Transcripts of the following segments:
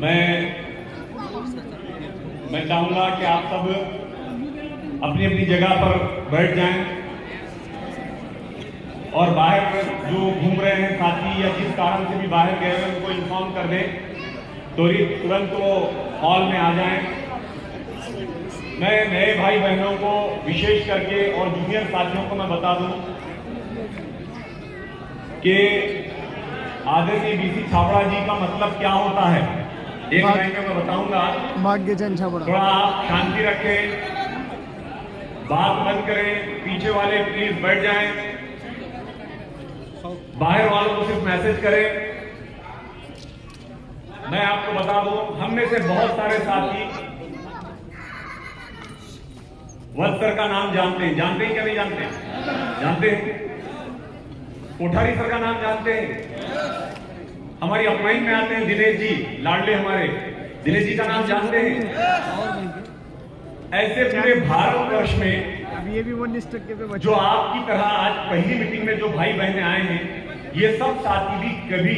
मैं चाहूंगा कि आप सब अपनी अपनी जगह पर बैठ जाएं और बाहर जो घूम रहे हैं साथी या जिस कारण से भी बाहर गए हैं उनको इन्फॉर्म कर दें, तुरंत वो हॉल में आ जाएं। मैं नए भाई बहनों को विशेष करके और जूनियर साथियों को मैं बता दूं कि आदरणीय बीसी छाबड़ा जी का मतलब क्या होता है। एक लाइन में मैं बताऊंगा। भाग्यचंद छाबड़ा, थोड़ा आप शांति रखें, बात बंद करें, पीछे वाले प्लीज बैठ जाएं, बाहर वालों को सिर्फ मैसेज करें। मैं आपको बता दूं, हम में से बहुत सारे साथी वत्स सर का नाम जानते हैं क्या नहीं जानते? जानते हैं। कोठारी सर का नाम जानते हैं। हमारी अपमाइन में आते हैं दिनेश जी, लाडले हमारे दिनेश जी का नाम जानते हैं। ऐसे पूरे भारतवर्ष में ये भी 19% पे जो आपकी तरह आज पहली मीटिंग में जो भाई बहने आए हैं, ये सब साथी भी कभी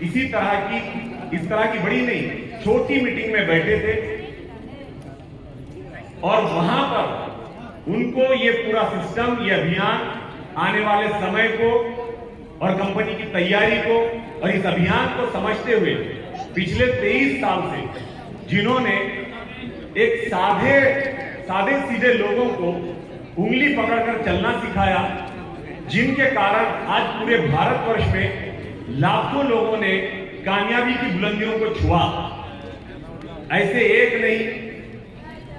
इस तरह की बड़ी नहीं, छोटी मीटिंग में बैठे थे और वहां पर उनको ये पूरा सिस्टम, ये अभियान आने वाले समय को और कंपनी की तैयारी को और इस अभियान को समझते हुए पिछले 23 साल से जिन्होंने एक सादे सीधे लोगों को उंगली पकड़कर चलना सिखाया, जिनके कारण आज पूरे भारतवर्ष में लाखों लोगों ने कामयाबी की बुलंदियों को छुआ। ऐसे एक नहीं,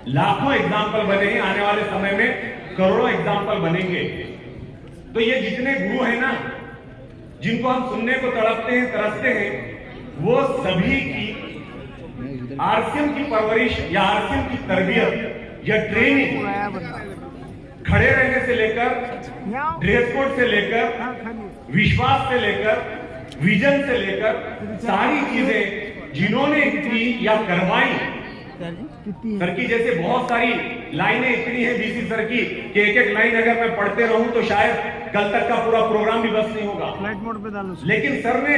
लाखों एग्जाम्पल बने हैं, आने वाले समय में करोड़ों एग्जाम्पल बनेंगे। तो ये जितने गुरु हैं ना, जिनको हम सुनने को तड़पते हैं, तरसते हैं, वो सभी की आरसीएम की परवरिश या आरसीएम की तरबियत या ट्रेनिंग, खड़े रहने से लेकर, ड्रेस कोड से लेकर, विश्वास से लेकर, विजन से लेकर, सारी चीजें जिन्होंने की या करवाई। सर की जैसे बहुत सारी लाइनें इतनी हैं बीसी सर की कि एक एक लाइन अगर मैं पढ़ते रहूं तो शायद कल तक का पूरा प्रोग्राम भी बस नहीं होगा। फ्लाइट मोड पे डालो। लेकिन सर ने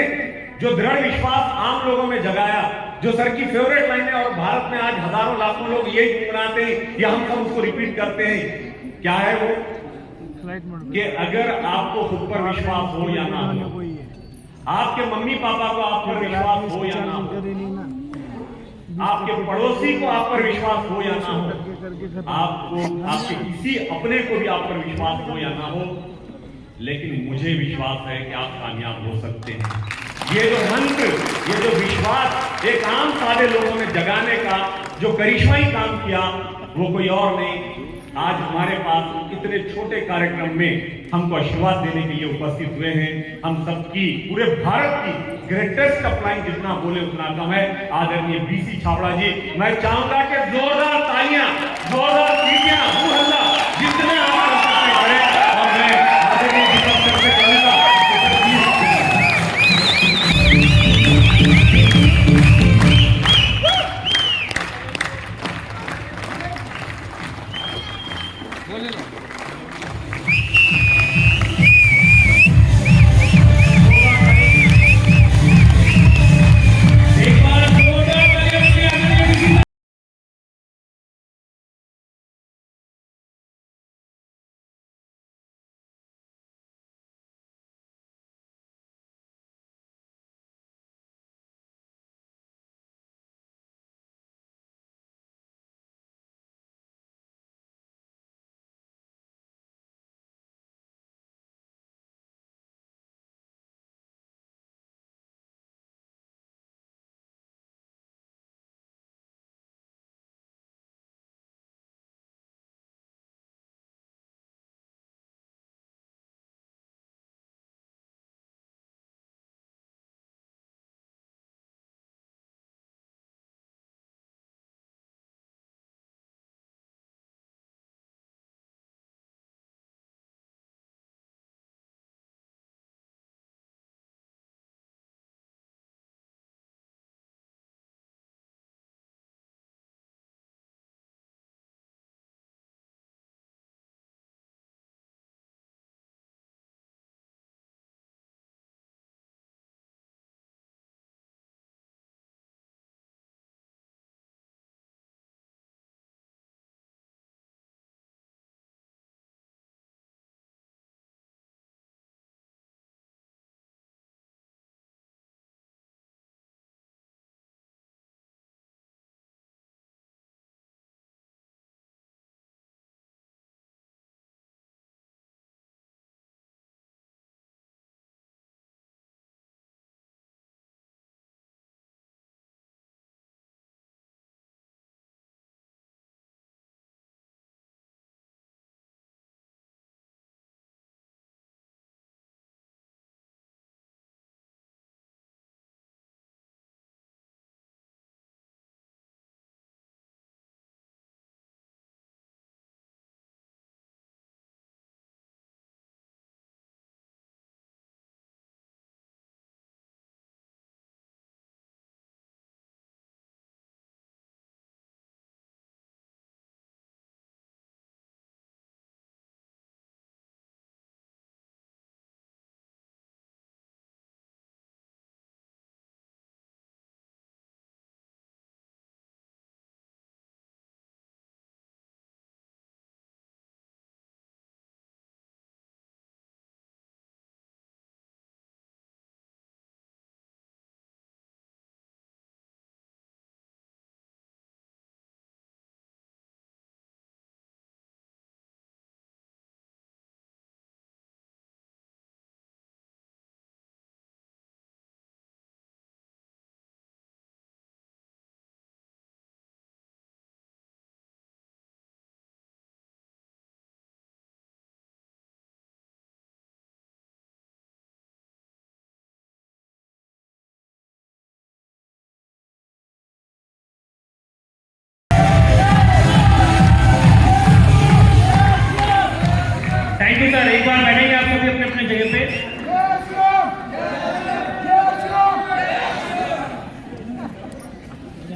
जो दृढ़ विश्वास आम लोगों में जगाया, जो सर की फेवरेट लाइनें और भारत में आज हजारों लाखों लोग यही गुनगुनाते हैं या हम सब उसको रिपीट करते हैं, क्या है वो? फ्लाइट मोड कि अगर आपको खुद पर विश्वास हो या ना हो, आपके मम्मी पापा को आप पर विश्वास हो या ना हो, आपके पड़ोसी को आप पर विश्वास हो या ना हो, आपको आपके किसी अपने को भी आप पर विश्वास हो या ना हो, लेकिन मुझे विश्वास है कि आप कामयाब हो सकते हैं। ये जो मंत्र, ये जो विश्वास एक आम सादे लोगों में जगाने का जो करिश्माई काम किया, वो कोई और नहीं, आज हमारे पास इतने छोटे कार्यक्रम में हमको आशीर्वाद देने के लिए उपस्थित हुए हैं। हम सबकी, पूरे भारत की ग्रेटेस्ट अपलाइन जितना बोले उतना कम है। आदरणीय बीसी छाबड़ा जी, मैं चाहूंगा कि जोरदार तालियां, जोरदार सीटियां, हल्ला जितने आप कर सकते करें। और मैं आदरणीय दीपक सर से कहूंगा बोले ना।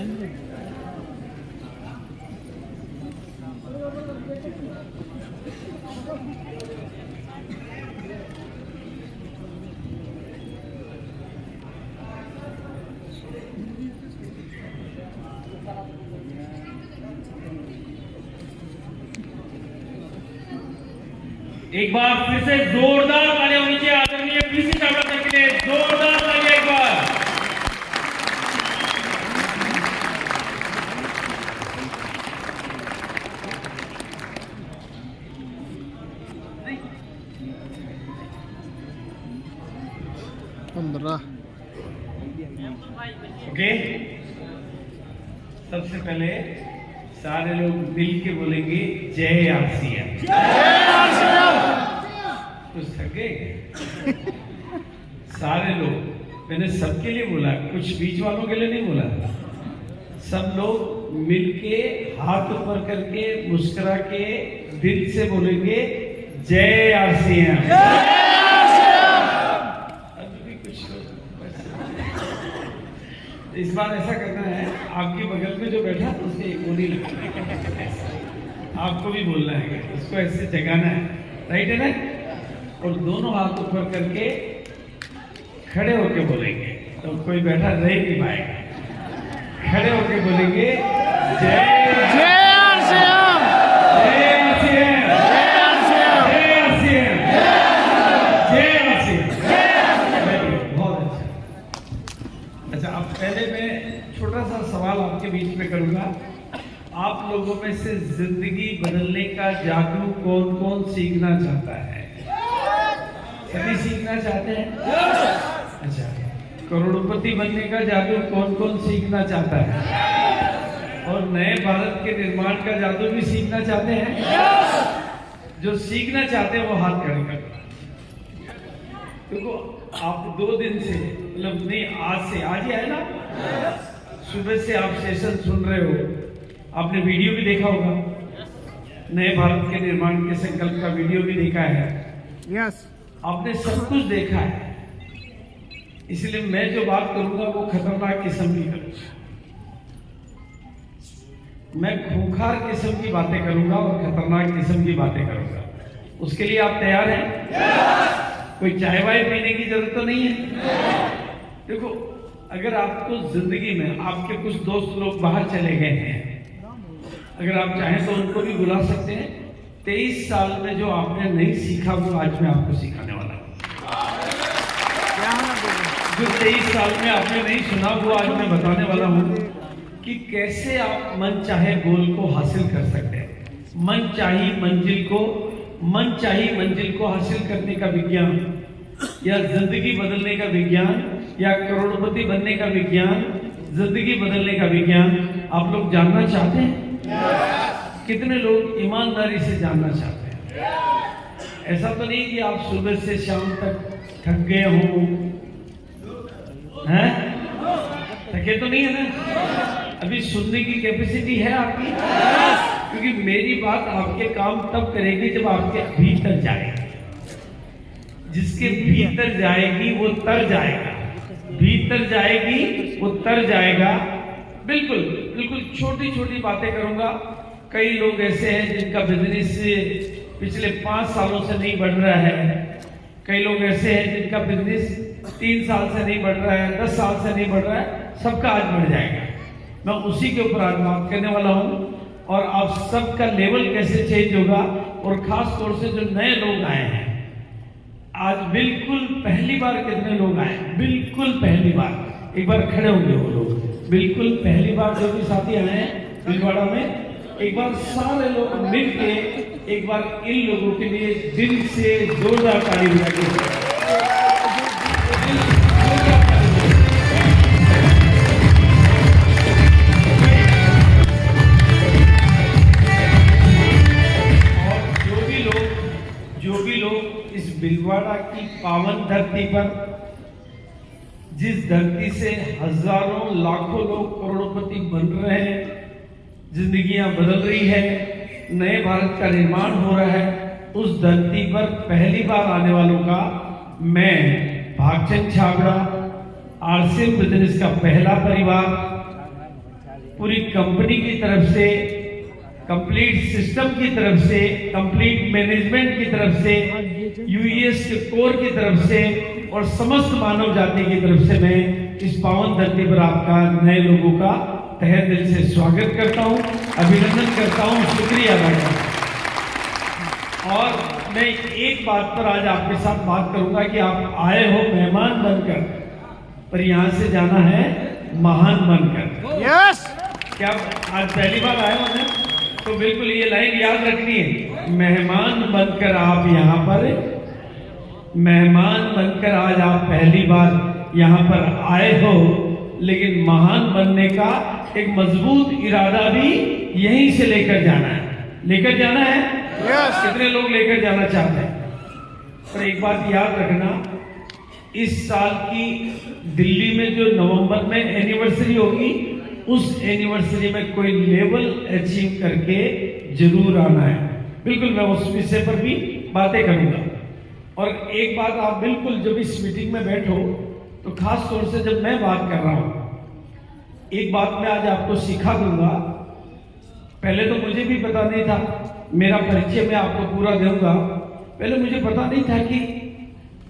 एक बार फिर से जोरदार तालियां होनी चाहिए आदरणीय पीसी चावड़ा सर के लिए, जोरदार तालियां एक बार। ओके, सबसे पहले सारे लोग मिल के बोलेंगे जय आरसीएम। कुछ थके सारे लोग, मैंने सबके लिए बोला, कुछ बीच वालों के लिए नहीं बोला। सब लोग मिलके हाथ ऊपर करके मुस्कुरा के दिल से बोलेंगे जय आरसीएम। अभी कुछ इस बार ऐसा करना है, आपके बगल में जो बैठा उससे एक गोली लगाना है, आपको भी बोलना है, उसको ऐसे जगाना है, राइट है ना। और दोनों हाथ ऊपर करके खड़े होके बोलेंगे, तो कोई बैठा रह नहीं पाएगा। खड़े होके बोलेंगे जय आरसीएम, जय आरसीएम, जय आरसीएम, जय आरसीएम, जय आरसीएम। बहुत अच्छा। अच्छा, अब पहले मैं छोटा सा सवाल आपके बीच में करूंगा। आप लोगों में से जिंदगी बदलने का जादू कौन कौन सीखना चाहता है? सभी सीखना चाहते हैं? अच्छा, करोड़पति बनने का जादू कौन कौन सीखना चाहता है? और नए भारत के निर्माण का जादू भी सीखना चाहते हैं? जो सीखना चाहते हैं वो हाथ खड़े कर। देखो, आप 2 दिन से, मतलब नहीं, आज ही आए ना, सुबह से आप सेशन सुन रहे हो, आपने वीडियो भी देखा होगा, नए भारत के निर्माण के संकल्प का वीडियो भी देखा है। यस, आपने सब कुछ देखा है, इसलिए मैं जो बात करूंगा वो खतरनाक किस्म की करूंगा। मैं खूंखार किस्म की बातें करूंगा और खतरनाक किस्म की बातें करूंगा। उसके लिए आप तैयार हैं? कोई चाय वाय पीने की जरूरत तो नहीं है। देखो, अगर आपको जिंदगी में आपके कुछ दोस्त लोग बाहर चले गए हैं, अगर आप चाहें तो उनको भी बुला सकते हैं। 23 साल में जो आपने नहीं सीखा वो आज मैं आपको सिखाने वाला हूँ। जो 23 साल में आपने नहीं सुना वो आज मैं बताने वाला हूँ कि कैसे आप मन चाहे गोल को हासिल कर सकते हैं। मन चाही मंजिल को हासिल करने का विज्ञान, या जिंदगी बदलने का विज्ञान, या करोड़पति बनने का विज्ञान, जिंदगी बदलने का विज्ञान आप लोग जानना चाहते हैं? कितने लोग ईमानदारी से जानना चाहते हैं? ऐसा तो नहीं कि आप सुबह से शाम तक थक गए हो, हैं? थके तो नहीं है ना? अभी सुनने की कैपेसिटी है आपकी? क्योंकि मेरी बात आपके काम तब करेगी जब आपके भीतर जाएगी। जिसके भीतर जाएगी वो तर जाएगा, भीतर जाएगी वो तर जाएगा। बिल्कुल बिल्कुल छोटी छोटी बातें करूंगा। कई लोग ऐसे हैं जिनका बिजनेस पिछले 5 सालों से नहीं बढ़ रहा है। कई लोग ऐसे हैं जिनका बिजनेस 3 साल से नहीं बढ़ रहा है, 10 साल से नहीं बढ़ रहा है। सबका आज बढ़ जाएगा। मैं उसी के ऊपर आज बात करने वाला हूं, और आप सबका लेवल कैसे चेंज होगा। और खास तौर से जो नए लोग आए हैं, आज बिल्कुल पहली बार कितने लोग आए? बिल्कुल पहली बार। एक बार खड़े होंगे वो लोग। बिल्कुल पहली बार जो भी साथी आए हैं भीलवाड़ा में, एक बार सारे लोग मिलके एक बार इन लोगों के लिए दिल से जोरदार ताली बजाइए। जो भी लोग इस भीलवाड़ा की पावन धरती पर, जिस धरती से हजारों लाखों लोग करोड़पति बन रहे हैं, जिंदगियां बदल रही है, नए भारत का निर्माण हो रहा है, उस धरती पर पहली बार आने वालों का मैं भागचंद छाबड़ा, आरसीएम बिजनेस का पहला परिवार, पूरी कंपनी की तरफ से, कंप्लीट सिस्टम की तरफ से, कंप्लीट मैनेजमेंट की तरफ से, यूएस के कोर की तरफ से और समस्त मानव जाति की तरफ से मैं इस पावन धरती पर आपका, नए लोगों का तहे दिल से स्वागत करता हूं, अभिनंदन करता हूं, शुक्रिया अदा करता हूं। और मैं एक बात पर आज आपके साथ बात करूंगा कि आप आए हो मेहमान बनकर, पर यहां से जाना है महान बनकर। यस क्या आज पहली बार आए हो ना? तो बिल्कुल ये लाइन याद रखनी है, मेहमान बनकर आप यहाँ पर, मेहमान बनकर आज आप पहली बार यहाँ पर आए हो, लेकिन महान बनने का एक मजबूत इरादा भी यहीं से लेकर जाना है। लेकर जाना है? यस। कितने लोग लेकर जाना चाहते हैं? पर एक बात याद रखना, इस साल की दिल्ली में जो नवंबर में एनिवर्सरी होगी, उस एनिवर्सरी में कोई लेवल अचीव करके जरूर आना है। बिल्कुल मैं उस विषय पर भी बातें करूंगा। और एक बात आप बिल्कुल जब इस मीटिंग में बैठो तो खास तौर से जब मैं बात कर रहा हूं, एक बात मैं आज आपको सिखा दूंगा। पहले तो मुझे भी पता नहीं था, मेरा परिचय मैं आपको पूरा दूंगा। पहले मुझे पता नहीं था कि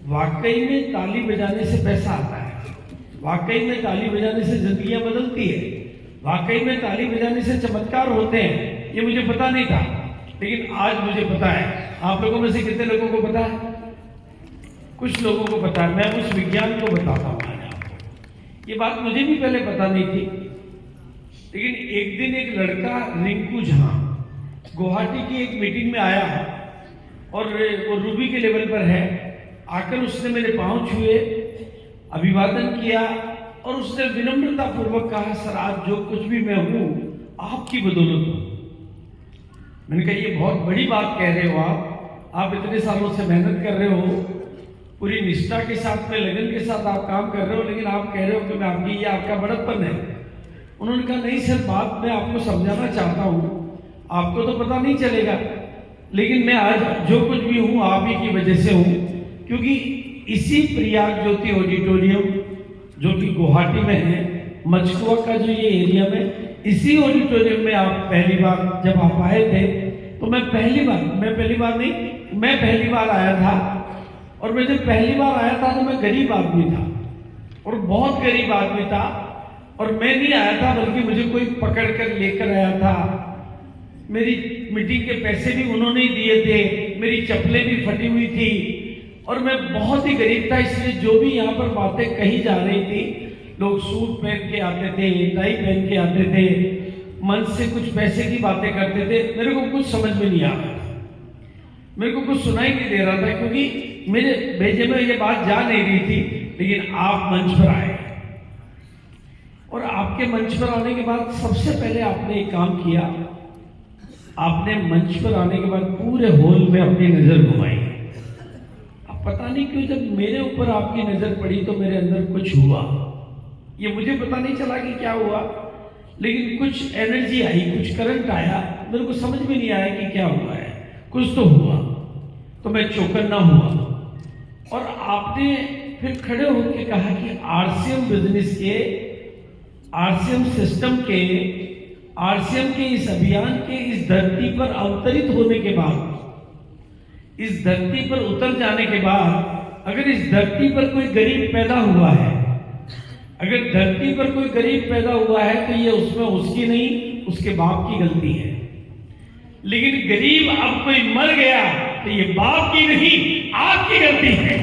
वाकई में ताली बजाने से पैसा आता है, वाकई में ताली बजाने से जिंदगियां बदलती है, वाकई में ताली बजाने से चमत्कार होते हैं। ये मुझे पता नहीं था, लेकिन आज मुझे पता है। आप लोगों में से कितने लोगों को पता है? कुछ लोगों को पता है। मैं उस विज्ञान को बताता हूँ आज आपको। ये बात मुझे भी पहले पता नहीं थी, लेकिन एक दिन एक लड़का रिंकू झा गुवाहाटी की एक मीटिंग में आया और वो रूबी के लेवल पर है। आकर उसने मेरे पांव छुए, अभिवादन किया और उसने विनम्रता पूर्वक कहा, सर आज जो कुछ भी मैं हूं आपकी बदौलत हूं। मैंने कहा ये बहुत बड़ी बात कह रहे हो आप इतने सालों से मेहनत कर रहे हो, पूरी निष्ठा के साथ में, लगन के साथ आप काम कर रहे हो, लेकिन आप कह रहे हो कि मैं आपकी, ये आपका बड़प्पन है। उन्होंने कहा नहीं सर, बात मैं आपको समझाना चाहता हूं, आपको तो पता नहीं चलेगा, लेकिन मैं आज जो कुछ भी हूं आप ही की वजह से हूं। क्योंकि इसी प्रयाग ज्योति ऑडिटोरियम जो कि गुवाहाटी में है, मचकुआ का जो ये एरिया में, इसी ऑडिटोरियम में आप पहली बार जब आप आए थे, तो मैं पहली बार आया था। और मैं जब पहली बार आया था तो मैं गरीब आदमी था, और बहुत गरीब आदमी था, और मैं नहीं आया था बल्कि मुझे कोई पकड़ कर लेकर आया था। मेरी मीटिंग के पैसे भी उन्होंने ही दिए थे, मेरी चप्पलें भी फटी हुई थी, और मैं बहुत ही गरीब था। इसलिए जो भी यहाँ पर बातें कही जा रही थी, लोग सूट पहन के आते थे, टाई पहन के आते थे, मन से कुछ पैसे की बातें करते थे, मेरे को कुछ समझ में नहीं आ रहा था, मेरे को कुछ सुनाई नहीं दे रहा था, क्योंकि मेरे भेजे में ये बात जा नहीं रही थी। लेकिन आप मंच पर आए, और आपके मंच पर आने के बाद सबसे पहले आपने एक काम किया, आपने मंच पर आने के बाद पूरे हॉल में अपनी नजर घुमाई। अब पता नहीं क्यों जब मेरे ऊपर आपकी नजर पड़ी तो मेरे अंदर कुछ हुआ। ये मुझे पता नहीं चला कि क्या हुआ, लेकिन कुछ एनर्जी आई, कुछ करंट आया, मेरे को समझ में नहीं आया कि क्या हुआ है, कुछ तो हुआ। तो मैं चौकन्ना हुआ, और आपने फिर खड़े होकर कहा कि आरसीएम बिजनेस के, आरसीएम सिस्टम के, आरसीएम के इस अभियान के इस धरती पर अवतरित होने के बाद, इस धरती पर उतर जाने के बाद, अगर इस धरती पर कोई गरीब पैदा हुआ है, अगर धरती पर कोई गरीब पैदा हुआ है, तो ये उसमें उसकी नहीं, उसके बाप की गलती है। लेकिन गरीब अब कोई मर गया तो ये बाप की नहीं, आपकी गलती है।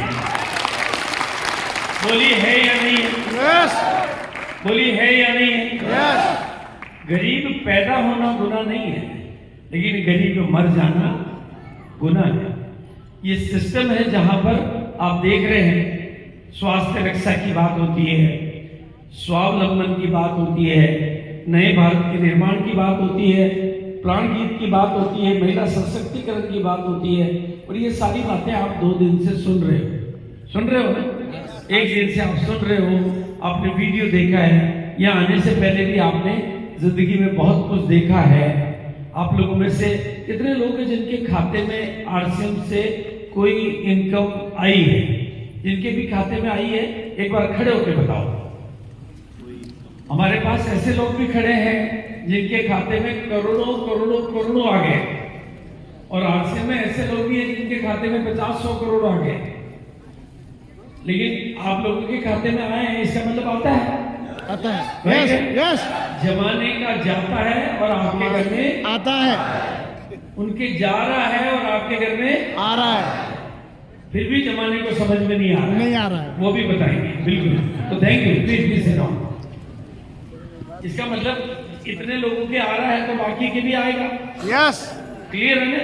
बोली है या नहीं है? यस बोली है या नहीं है? यस। गरीब पैदा होना गुनाह नहीं है, लेकिन गरीब मर जाना गुनाह है। ये सिस्टम है जहां पर आप देख रहे हैं, स्वास्थ्य रक्षा की बात होती है, स्वावलंबन की बात होती है, नए भारत के निर्माण की बात होती है, प्राण गीत की बात होती है, महिला सशक्तिकरण की बात होती है, और ये सारी बातें आप 2 दिन से सुन रहे हो ना? एक दिन से आप सुन रहे हो, आपने वीडियो देखा है, यहाँ आने से पहले भी आपने जिंदगी में बहुत कुछ देखा है। आप लोगों में से कितने लोग हैं जिनके खाते में आरसीएम से कोई इनकम आई है? जिनके भी खाते में आई है, एक बार खड़े होकर बताओ। हमारे पास ऐसे लोग भी खड़े हैं जिनके खाते में करोड़ों करोड़ों करोड़ों आ गए, और आरसीएम में ऐसे लोग भी हैं जिनके खाते में 50-100 करोड़ आ गए। लेकिन आप लोगों के खाते में आए हैं, इसका मतलब आता है यस यस जमाने का जाता है और आपके घर में आता है, उनके जा रहा है और आपके घर में आ रहा है, फिर भी जमाने को समझ में नहीं आ रहा नहीं आ रहा है। वो भी बताएंगे बिल्कुल। तो thank you, please please sit down. इसका मतलब इतने लोगों के आ रहा है तो बाकी के भी आएगा। यस क्लियर है ना?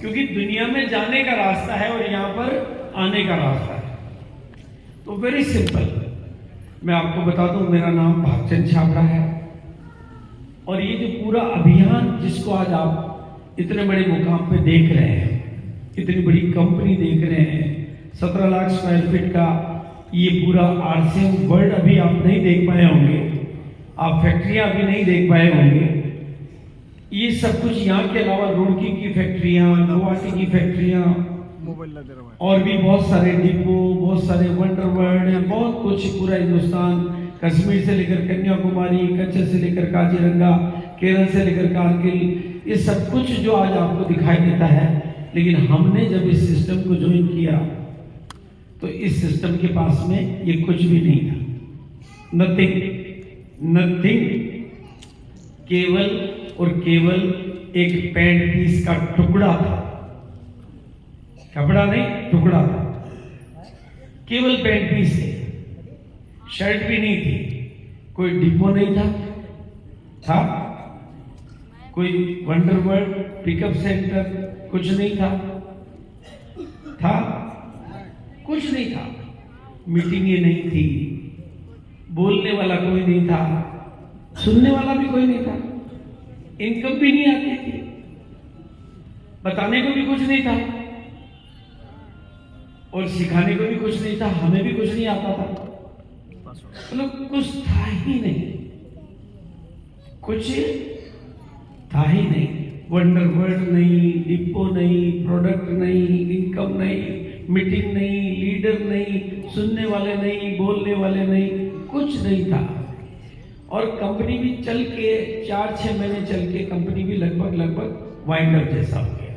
क्योंकि दुनिया में जाने का रास्ता है और यहाँ पर आने का रास्ता है। तो वेरी सिंपल, मैं आपको बता दूं, मेरा नाम भागचंद छाबड़ा है, और ये जो पूरा अभियान जिसको आज आप इतने बड़े मुकाम पे देख रहे हैं, इतनी बड़ी कंपनी देख रहे हैं, 17 लाख स्क्वायर फीट का ये पूरा आरसीएम वर्ल्ड अभी आप नहीं देख पाए होंगे, आप फैक्ट्रियां अभी नहीं देख पाए होंगे। ये सब कुछ यहाँ के अलावा रुड़की की फैक्ट्रियां, गुवाहाटी की फैक्ट्रियां, और भी बहुत सारे डिपो, बहुत सारे वंडर वर्ल्ड, बहुत कुछ पूरा हिंदुस्तान, कश्मीर से लेकर कन्याकुमारी, कच्छ से लेकर काजीरंगा, केरल से लेकर कारगिल, ये सब कुछ जो आज आपको दिखाई देता है। लेकिन हमने जब इस सिस्टम को ज्वाइन किया तो इस सिस्टम के पास में ये कुछ भी नहीं था, नथिंग नथिंग, केवल और केवल एक पैंट पीस का टुकड़ा था, कपड़ा नहीं टुकड़ा था, केवल पैंट पीस थे, शर्ट भी नहीं थी, कोई डिपो नहीं था कोई वंडर वर्ल्ड पिकअप सेंटर कुछ नहीं था कुछ नहीं था, मीटिंगें नहीं थी, बोलने वाला कोई नहीं था, सुनने वाला भी कोई नहीं था, इनकम भी नहीं आती थी, बताने को भी कुछ नहीं था और सिखाने को भी कुछ नहीं था, हमें भी कुछ नहीं आता था, मतलब कुछ था ही नहीं, कुछ था ही नहीं। वंडर वर्ल्ड नहीं, डिपो नहीं, प्रोडक्ट नहीं, इनकम नहीं, मीटिंग नहीं, लीडर नहीं, सुनने वाले नहीं, बोलने वाले नहीं, कुछ नहीं था। और कंपनी भी चल के 4-6 महीने चल के कंपनी भी लगभग वाइंड अप जैसा हो गया,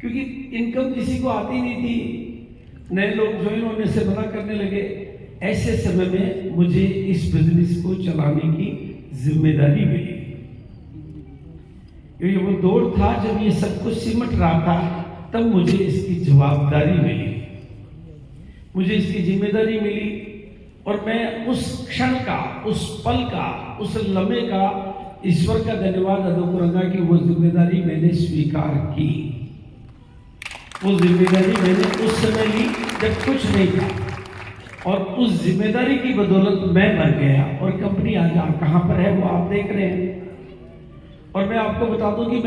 क्योंकि इनकम किसी को आती नहीं थी, नए लोग ज्वाइन होने से मना करने लगे। ऐसे समय में मुझे इस बिजनेस को चलाने की जिम्मेदारी मिली, क्योंकि वो दौर था जब ये सब कुछ सिमट रहा था, तब मुझे इसकी जवाबदारी मिली, मुझे इसकी जिम्मेदारी मिली, और मैं उस क्षण का, उस पल का, उस लम्हे का ईश्वर का धन्यवाद अदा करूंगा कि वो जिम्मेदारी मैंने स्वीकार की। वो जिम्मेदारी मैंने उस समय ली जब कुछ नहीं था, और उस जिम्मेदारी की बदौलत मैं बन गया, और कंपनी आज कहां पर है वो आप देख रहे हैं। और मैं आपको बता दूं कि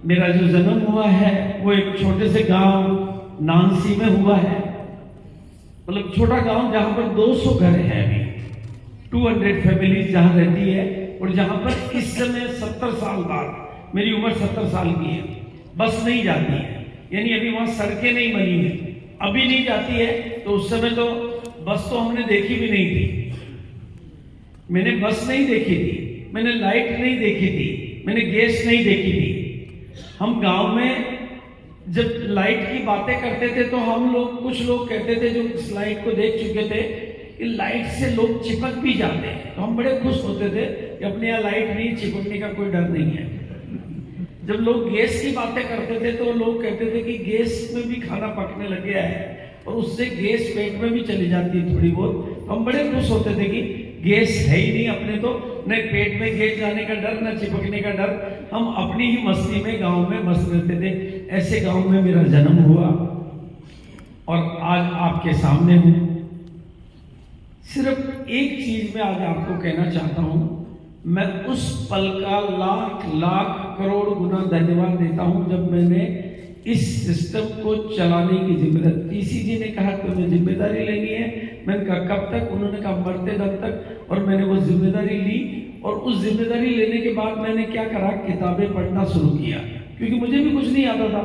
मेरा जो जन्म हुआ है वो एक छोटे से गांव नानसी में हुआ है, मतलब छोटा गांव जहां पर 200 घर हैं, अभी 200 फैमिलीज जहां रहती है, और जहां पर इस समय 70 साल बाद, मेरी उम्र 70 साल की है, बस नहीं जाती है, यानी अभी वहां सड़कें नहीं बनी है, अभी नहीं जाती है। तो उस समय तो बस तो हमने देखी भी नहीं थी, मैंने बस नहीं देखी थी, मैंने लाइट नहीं देखी थी, मैंने गैस नहीं देखी थी। हम गांव में जब लाइट की बातें करते थे तो हम लोग, कुछ लोग कहते थे जो इस लाइट को देख चुके थे कि लाइट से लोग चिपक भी जाते हैं, तो हम बड़े खुश होते थे कि अपने यहाँ लाइट नहीं, चिपकने का कोई डर नहीं है। जब लोग गैस की बातें करते थे तो लोग कहते थे कि गैस में भी खाना पकने लग गया है और उससे गैस पेट में भी चली जाती है थोड़ी बहुत। हम बड़े खुश होते थे कि गैस है ही नहीं अपने, तो न पेट में गैस जाने का डर, न चिपकने का डर, हम अपनी ही मस्ती में गांव में मस्त रहते थे। ऐसे गांव में मेरा जन्म हुआ और आज आपके सामने हूं। सिर्फ एक चीज मैं आज आपको कहना चाहता हूं, मैं उस पल का लाख लाख करोड़ गुना धन्यवाद देता हूं जब मैंने इस सिस्टम को चलाने की जिम्मेदारी, टीसी जी ने कहा तुम्हें जिम्मेदारी लेनी है, मैंने कहा कब तक, उन्होंने कहा मरते दम तक, और मैंने वो जिम्मेदारी ली। और उस जिम्मेदारी लेने के बाद मैंने क्या करा, किताबें पढ़ना शुरू किया, क्योंकि मुझे भी कुछ नहीं आता था।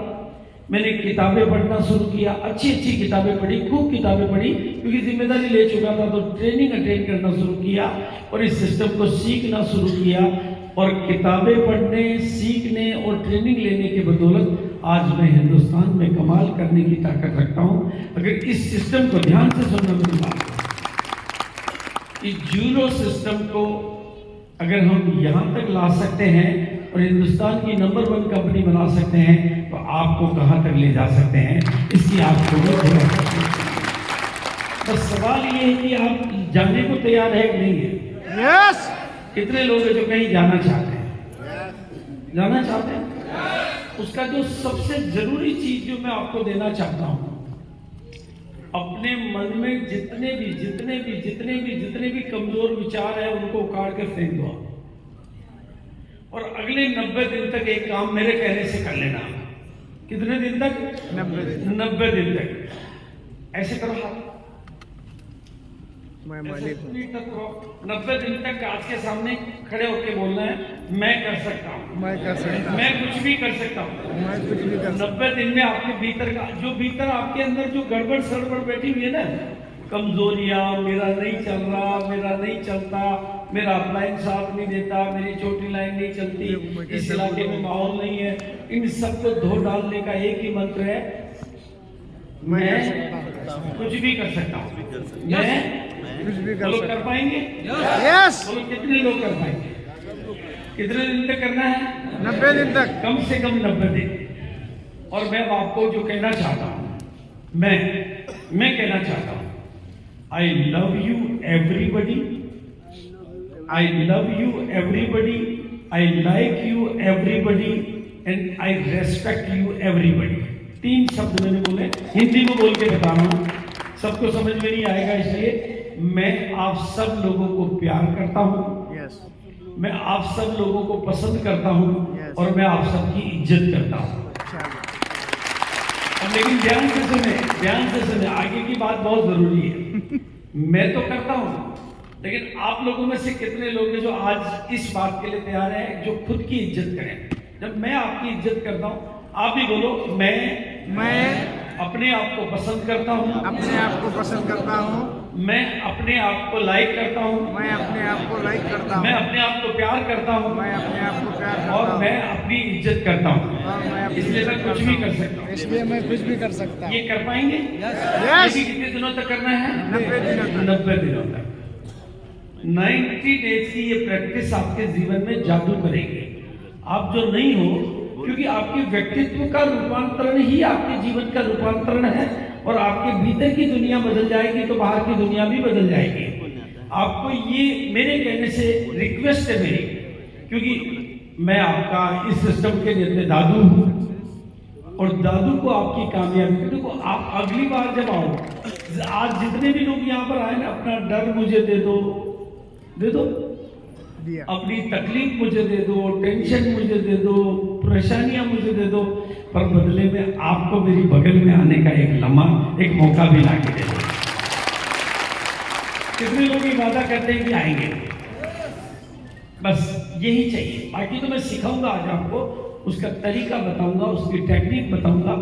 मैंने किताबें पढ़ना शुरू किया, अच्छी अच्छी किताबें पढ़ी, खूब किताबें पढ़ी, क्योंकि जिम्मेदारी ले चुका था। तो ट्रेनिंग अटेंड करना शुरू किया और इस सिस्टम को सीखना शुरू किया। और किताबें पढ़ने, सीखने और ट्रेनिंग लेने के बदौलत आज मैं हिंदुस्तान में कमाल करने की ताकत रखता हूँ। अगर इस सिस्टम को ध्यान से सुनना मेरी बात, इस जूरो सिस्टम को अगर हम यहाँ तक ला सकते हैं और हिंदुस्तान की नंबर 1 कंपनी बना सकते हैं, तो आपको कहाँ तक ले जा सकते हैं, इसकी आपको बस सवाल ये है कि आप जाने को तैयार है कि नहीं है। यस कितने लोग हैं जो कहीं जाना चाहते हैं, जाना चाहते हैं? उसका जो सबसे जरूरी चीज जो मैं आपको देना चाहता हूं, अपने मन में जितने भी कमजोर विचार है उनको उखाड़ के फेंक दो और अगले 90 दिन तक एक काम मेरे कहने से कर लेना। कितने दिन तक? 90 दिन तक ऐसे करो हाथ। मैं मालिक हूँ। 90 दिन तक आज के सामने खड़े होके बोलना है, मैं कर सकता हूँ, मैं कर सकता हूँ, मैं कुछ भी कर सकता हूँ। मैं कुछ भी कर सकता 90 दिन में आपके भीतर का जो भीतर आपके अंदर जो गड़बड़ सड़बड़ बैठी हुई है ना, कमजोरियां, मेरा नहीं चल रहा, मेरा नहीं चलता, मेरा अपलाइन साथ नहीं देता, मेरी छोटी लाइन नहीं चलती, इस इलाके में माहौल नहीं है, इन सबको धो डालने का एक ही मंत्र है, मैं कुछ भी कर सकता हूँ। मैं कुछ भी कर लोग सकता कर पाएंगे? यस बोलो कितने लोग कर पाएंगे? कितने दिन तक करना है? 90 दिन तक। कम से कम 90 दिन। और मैं आपको जो कहना चाहता हूं, मैं कहना चाहता हूं, I love you everybody, I love you everybody, I like you everybody and I respect you everybody. 3 शब्द मैंने बोले, हिंदी में बोल के बता रहा हूं, सबको समझ में नहीं आएगा, इसलिए मैं आप सब लोगों को प्यार करता हूं, यस मैं आप सब लोगों को पसंद करता हूं Yes. और मैं आप सबकी इज्जत करता हूं। अब लेकिन ध्यान से सुने, आगे की बात बहुत जरूरी है। मैं तो करता हूं, लेकिन आप लोगों में से कितने लोग हैं जो आज इस बात के लिए तैयार हैं, जो खुद की इज्जत करें? जब मैं आपकी इज्जत करता हूं, आप भी बोलो, मैं अपने आप को पसंद करता हूं, अपने आप को पसंद करता हूँ, मैं अपने आप को लाइक करता हूं, मैं अपने आप को लाइक करता मैं हूँ, अपने आप को प्यार करता हूं, मैं अपने आप को प्यार करता और हूँ, मैं अपनी इज्जत करता हूं, और मैं अपनी इसलिए मैं इज्जत कुछ करता भी हूँ। कर सकता हूं। इसलिए मैं कुछ भी कर सकता हूँ। ये कर पाएंगे? यस ये भी कितने दिनों तक करना है? 90 दिनों तक। 90 दिनों तक। 90 डेज की ये प्रैक्टिस आपके जीवन में जादू करेगी। आप जो नहीं हो, क्योंकि आपके व्यक्तित्व का रूपांतरण ही आपके जीवन का रूपांतरण है, और आपके भीतर की दुनिया बदल जाएगी तो बाहर की दुनिया भी बदल जाएगी। आपको ये मेरे कहने से रिक्वेस्ट है मेरी, क्योंकि मैं आपका इस सिस्टम के निर्णय दादू हूं, और दादू को आपकी कामयाबी, देखो आप अगली बार जब आओ, आज जितने भी लोग यहाँ पर आए ना, अपना डर मुझे दे दो दिया। अपनी तकलीफ मुझे दे दो, टेंशन मुझे दे दो, परेशानियां मुझे दे दो, पर बदले में आपको मेरी बगल में आने का एक लम्हा, एक मौका भी ला के दे दो। कितने लोग ये वादा करते हैं कि आएंगे? बस यही चाहिए। बाकी तो मैं सिखाऊंगा आज आपको, उसका तरीका बताऊंगा, उसकी टेक्निक बताऊंगा,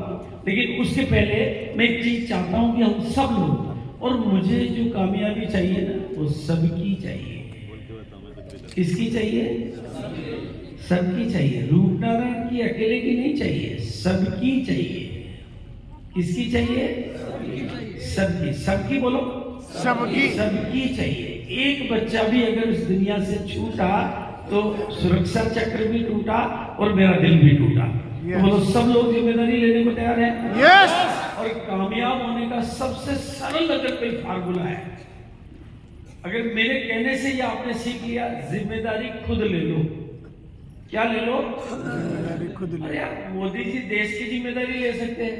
लेकिन उसके पहले मैं एक चीज चाहता हूं कि हम सब लोग, और मुझे जो कामयाबी चाहिए ना, वो सबकी चाहिए। किसकी चाहिए? सबकी चाहिए। रूप नारायण की अकेले की नहीं चाहिए, सबकी चाहिए। किसकी चाहिए? सबकी। सबकी बोलो, सबकी। सबकी चाहिए। एक बच्चा भी अगर इस दुनिया से छूटा तो सुरक्षा चक्र भी टूटा और मेरा दिल भी टूटा। तो बोलो, सब लोग जिम्मेदारी लेने को तैयार हैं? यस। और कामयाब होने का सबसे सरल अगर कोई फार्मूला है, अगर मेरे कहने से ये आपने सीख लिया, जिम्मेदारी खुद ले लो। क्या ले लो? खुद अरे यार, मोदी जी देश की जिम्मेदारी ले सकते हैं,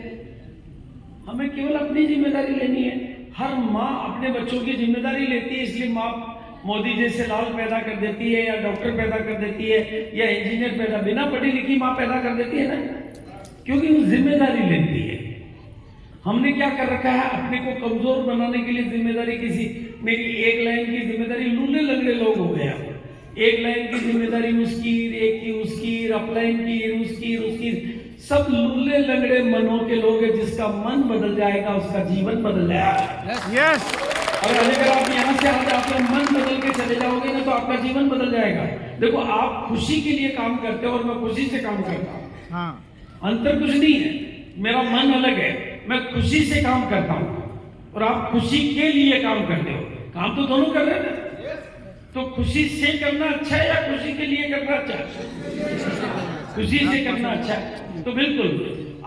हमें केवल अपनी जिम्मेदारी लेनी है। हर माँ अपने बच्चों की जिम्मेदारी लेती है, इसलिए माँ मोदी जैसे लाल पैदा कर देती है, या डॉक्टर पैदा कर देती है, या इंजीनियर पैदा, बिना पढ़ी लिखी माँ पैदा कर देती है ना, क्योंकि वो जिम्मेदारी लेती है। हमने क्या कर रखा है, अपने को कमजोर बनाने के लिए जिम्मेदारी, किसी मेरी एक लाइन की जिम्मेदारी, लूले लगड़े लोग हो गए। एक लाइन की जिम्मेदारी उसकी, एक की उसकी, अपलाइन की उसकी, सब लूले लंगड़े मनों के लोग हैं, जिसका मन बदल जाएगा उसका जीवन बदल जाएगा। यस और अगर आप यहाँ से आज अपना मन बदल के चले जाओगे ना तो आपका जीवन बदल जाएगा। देखो, आप खुशी के लिए काम करते हो और मैं खुशी से काम करता हूँ, हाँ अंतर कुछ नहीं है। मेरा मन अलग है, मैं खुशी से काम करता हूँ और आप खुशी के लिए काम करते हो। काम तो दोनों कर रहे हैं ना, तो खुशी से करना अच्छा है या खुशी के लिए करना अच्छा है? खुशी से करना अच्छा है। तो बिल्कुल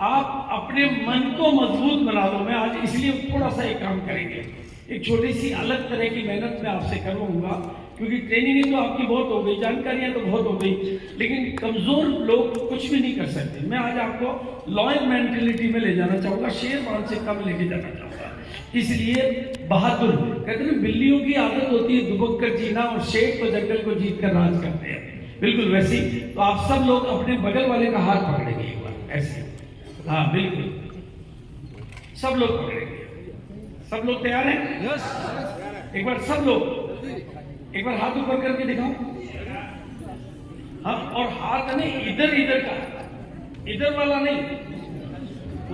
आप अपने मन को मजबूत बना लो। मैं आज इसलिए थोड़ा सा एक काम करेंगे, एक छोटी सी अलग तरह की मेहनत मैं आपसे करवाऊंगा, क्योंकि ट्रेनिंग तो आपकी बहुत हो गई, जानकारियां तो बहुत हो गई, लेकिन कमजोर लोग कुछ भी नहीं कर सकते। मैं आज आपको लॉयल मेंटेलिटी में ले जाना चाहूंगा, शेर मानसिकता में लेके जाना चाहूंगा। इसलिए बहादुर कहते हैं, बिल्लियों की आदत होती है दुबक कर जीना और शेर तो जंगल को जीत कर राज करते हैं। बिल्कुल वैसे ही तो आप सब लोग अपने बगल वाले का हाथ पकड़ेंगे एक बार ऐसे, हाँ बिल्कुल, सब लोग पकड़ेंगे। सब लोग तैयार हैं? एक बार सब लोग एक बार हाथ ऊपर करके दिखाओ। हाँ, और हाथ नहीं इधर इधर का, इधर वाला नहीं,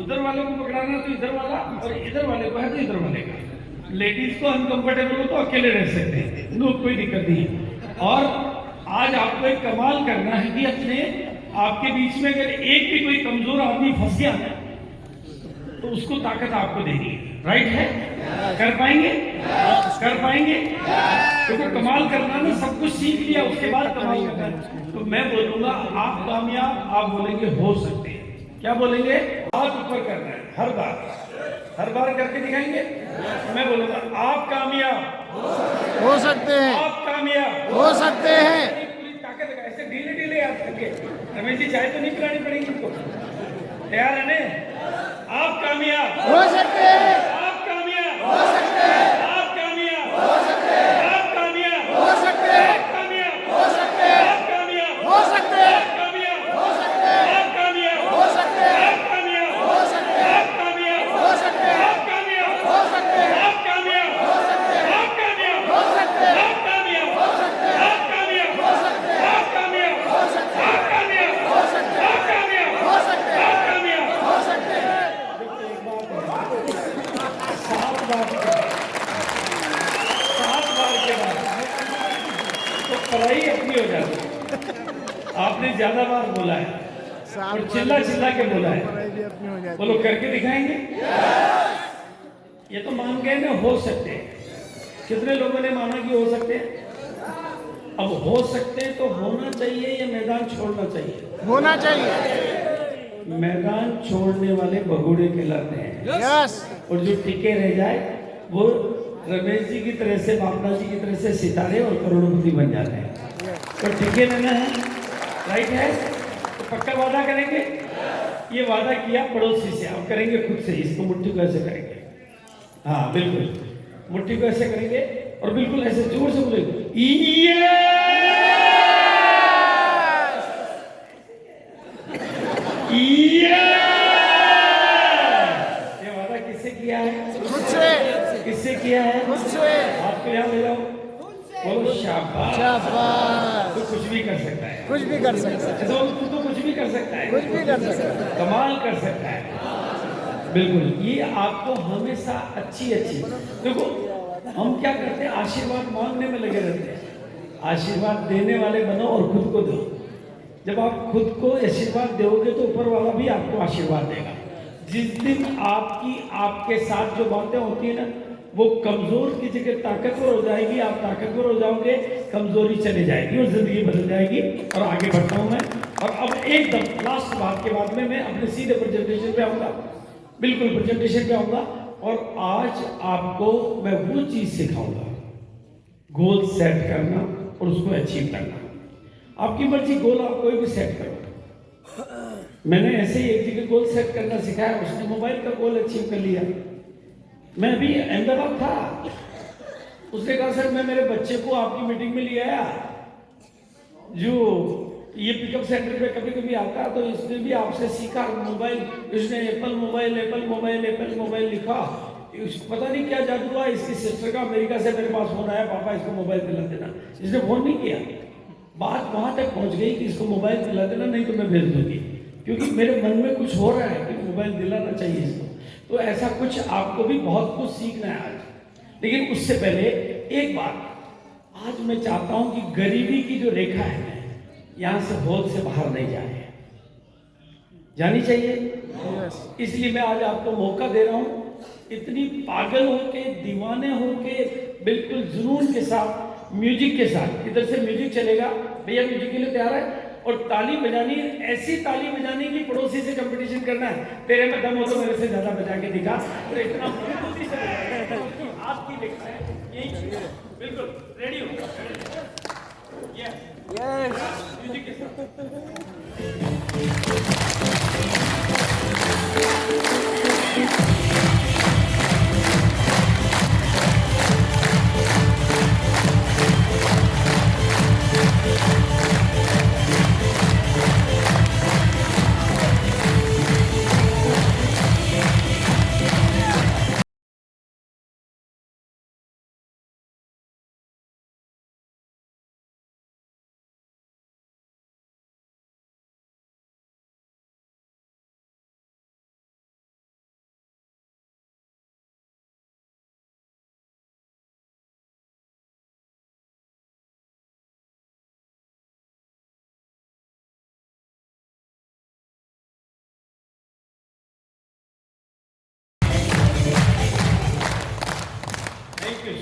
उधर वाले को पकड़ाना तो इधर वाला, और इधर वाले को है तो इधर वाले का। लेडीज को अनकंफर्टेबल हो तो अकेले रह सकते हैं, नो कोई दिक्कत नहीं। और आज आपको एक कमाल करना है कि अपने आपके बीच में अगर एक भी कोई कमजोर आदमी फंस गया ना तो उसको ताकत आपको देनी है। राइट है? कर पाएंगे? कर पाएंगे? क्योंकि कमाल करना ना, सब कुछ सीख लिया उसके बाद कमाल करना है। तो मैं बोलूंगा आप कामयाब, आप बोलेंगे हो सकते हैं। क्या बोलेंगे? हाथ ऊपर करना है हर बार करके दिखाएंगे। मैं बोलूंगा आप कामयाब हो सकते हैं, आप कामयाब हो सकते हैं। पूरी ताकत लगा, ऐसे ढीले ढीले याद करके। रमेश जी चाय तो नहीं पिलानी पड़ेगी इनको, तैयार है ना? आप कामयाब हो सकते हैं, आप कामयाब हो सकते हैं, आप कामयाब हो सकते हैं, आप कामयाब हो सकते हैं, आप कामयाब हो सकते हैं, आप कामयाब हो सकते हैं, आप कामयाब हो सकते हैं, आप कामयाब हो सकते हैं, आप कामयाब हो सकते हैं, आप कामयाब हो सकते हैं, आप कामयाब हो सकते हैं, आप कामयाब हो सकते हैं, आप कामयाब हो सकते हैं, आप कामयाब हो सकते हैं, आप कामयाब हो सकते हैं, आप कामयाब हो सकते हैं, आप कामयाब हो सकते हैं, आप कामयाब हो सकते हैं, आप कामयाब हो सकते हैं। सात बार के बाद तो पढ़ाई अपनी हो जाती है। आपने ज्यादा बार बोला है और चिल्ला चिल्ला के बोला है। अपनी हो जाती बोलो करके दिखाएंगे? ये तो मान गए ना हो सकते हैं। कितने लोगों ने माना कि हो सकते हैं? अब हो सकते हैं तो होना चाहिए या मैदान छोड़ना चाहिए? होना चाहिए। मैदान छोड़ने वाले भगोड़े कहलाते हैं। यस और जो टिके रह जाए वो रमेश जी की तरह से, बापना जी की तरह से सितारे और करोड़पति बन जाते हैं। तो टिके रहना है, राइट है? तो पक्का वादा करेंगे। ये वादा किया पड़ोसी से, अब करेंगे खुद से। इसको मुट्ठी को ऐसे करेंगे, हाँ बिल्कुल, मुट्ठी को ऐसे करेंगे और बिल्कुल ऐसे जोर से बोलेंगे किया है? मुझसे, किससे किया है? मुझसे। आपको यहाँ ले जाओ, बोलो शाबाश। शाबाश। तू कुछ भी कर सकता है, कुछ भी कर सकता है, तू तो कुछ भी कर सकता है, कुछ भी कर सकता है, कमाल कर सकता है। बिल्कुल, ये आपको हमेशा अच्छी देखो, हम क्या करते हैं? आशीर्वाद मांगने में लगे रहते हैं। आशीर्वाद देने वाले बनो और खुद को दो। जब आप खुद को आशीर्वाद दोगे तो ऊपर वाला भी आपको आशीर्वाद देगा। जिस दिन आपके साथ जो बातें होती है ना, वो कमजोर की जगह ताकतवर हो जाएगी, आप ताकतवर हो जाओगे, कमजोरी चली जाएगी और जिंदगी बदल जाएगी। और आगे बढ़ता हूं मैं। और अब एकदम लास्ट बात के बाद में मैं अपने सीधे प्रेजेंटेशन पे आऊंगा, बिल्कुल प्रेजेंटेशन पे आऊंगा। और आज आपको मैं वो चीज सिखाऊंगा, गोल सेट करना और उसको अचीव करना। आपकी मर्जी, गोल आप कोई भी सेट करो। मैंने ऐसे ही एक जगह गोल सेट करना सिखाया, उसने मोबाइल का गोल अचीव कर लिया। मैं भी अहमदाबाद था, उसने कहा सर मैं मेरे बच्चे को आपकी मीटिंग में ले आया, जो ये पिकअप सेंटर पे कभी कभी आता, तो इसने भी आपसे सीखा मोबाइल। इसने एप्पल मोबाइल लिखा। उसको पता नहीं क्या जादू हुआ, इसकी सिस्टर का अमेरिका से मेरे पास फोन आया, पापा इसको मोबाइल दिला देना। इसने फोन नहीं किया, बात वहां तक पहुंच गई कि इसको मोबाइल दिला देना, नहीं तो मैं भेज दूंगी। क्योंकि मेरे मन में कुछ हो रहा है कि मोबाइल दिलाना चाहिए इसको। तो ऐसा कुछ आपको भी बहुत कुछ सीखना है आज। लेकिन उससे पहले एक बात, आज मैं चाहता हूं कि गरीबी की जो रेखा है यहां से बहुत से बाहर नहीं जाए, जानी चाहिए। इसलिए मैं आज आपको मौका दे रहा हूं, इतनी पागल होके, दीवाने होके, बिल्कुल जुनून के साथ, म्यूजिक के साथ, इधर से म्यूजिक चलेगा, भैया म्यूजिक के लिए तैयार है, और ताली बजानी, ऐसी ताली बजानी कि पड़ोसी से कंपटीशन करना है, तेरे में दम हो तो मेरे से ज्यादा बजा के दिखा, तो इतना आपकी लिखा है यही, बिल्कुल रेडी हो, म्यूजिक के साथ।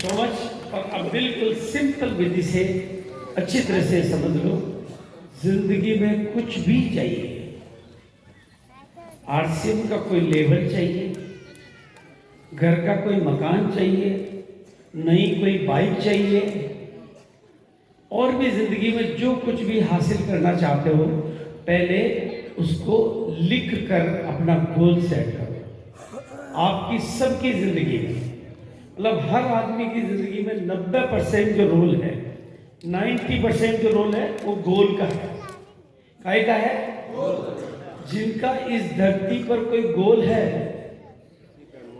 So much. और अब बिल्कुल सिंपल विधि से अच्छी तरह से समझ लो, जिंदगी में कुछ भी चाहिए, आरसीएम का कोई लेवल चाहिए, घर का कोई मकान चाहिए, नई कोई बाइक चाहिए, और भी जिंदगी में जो कुछ भी हासिल करना चाहते हो, पहले उसको लिख कर अपना गोल सेट करो। आपकी सबकी जिंदगी में, मतलब हर आदमी की जिंदगी में 90% जो रोल है, 90% जो रोल है वो गोल का है। काय का है? जिनका इस धरती पर कोई गोल है,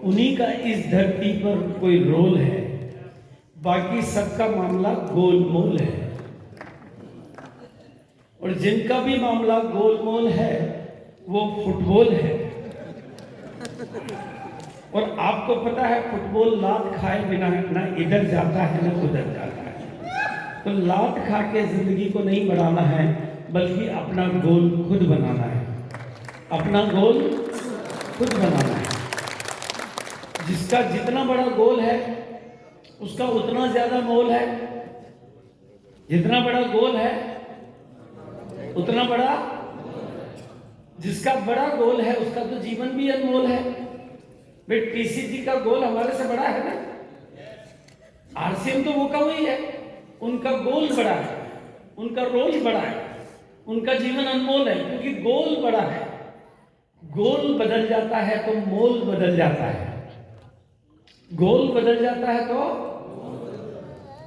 उन्हीं का इस धरती पर कोई रोल है, बाकी सबका मामला गोलमोल है। और जिनका भी मामला गोलमोल है वो फुटबॉल है। और आपको पता है फुटबॉल लात खाए बिना ना इधर जाता है ना उधर जाता है। तो लात खा के जिंदगी को नहीं बढ़ाना है, बल्कि अपना गोल खुद बनाना है। अपना गोल खुद बनाना है। जिसका जितना बड़ा गोल है उसका उतना ज्यादा मोल है। जितना बड़ा गोल है उतना बड़ा, जिसका बड़ा गोल है उसका तो जीवन भी अनमोल है। बट पीसीजी का गोल हमारे से बड़ा है ना। आरसीएम तो वो का वही है, उनका गोल बड़ा है, उनका रोल बड़ा है, उनका जीवन अनमोल है, क्योंकि गोल बड़ा है। गोल बदल जाता है तो मोल बदल जाता है। गोल बदल जाता है तो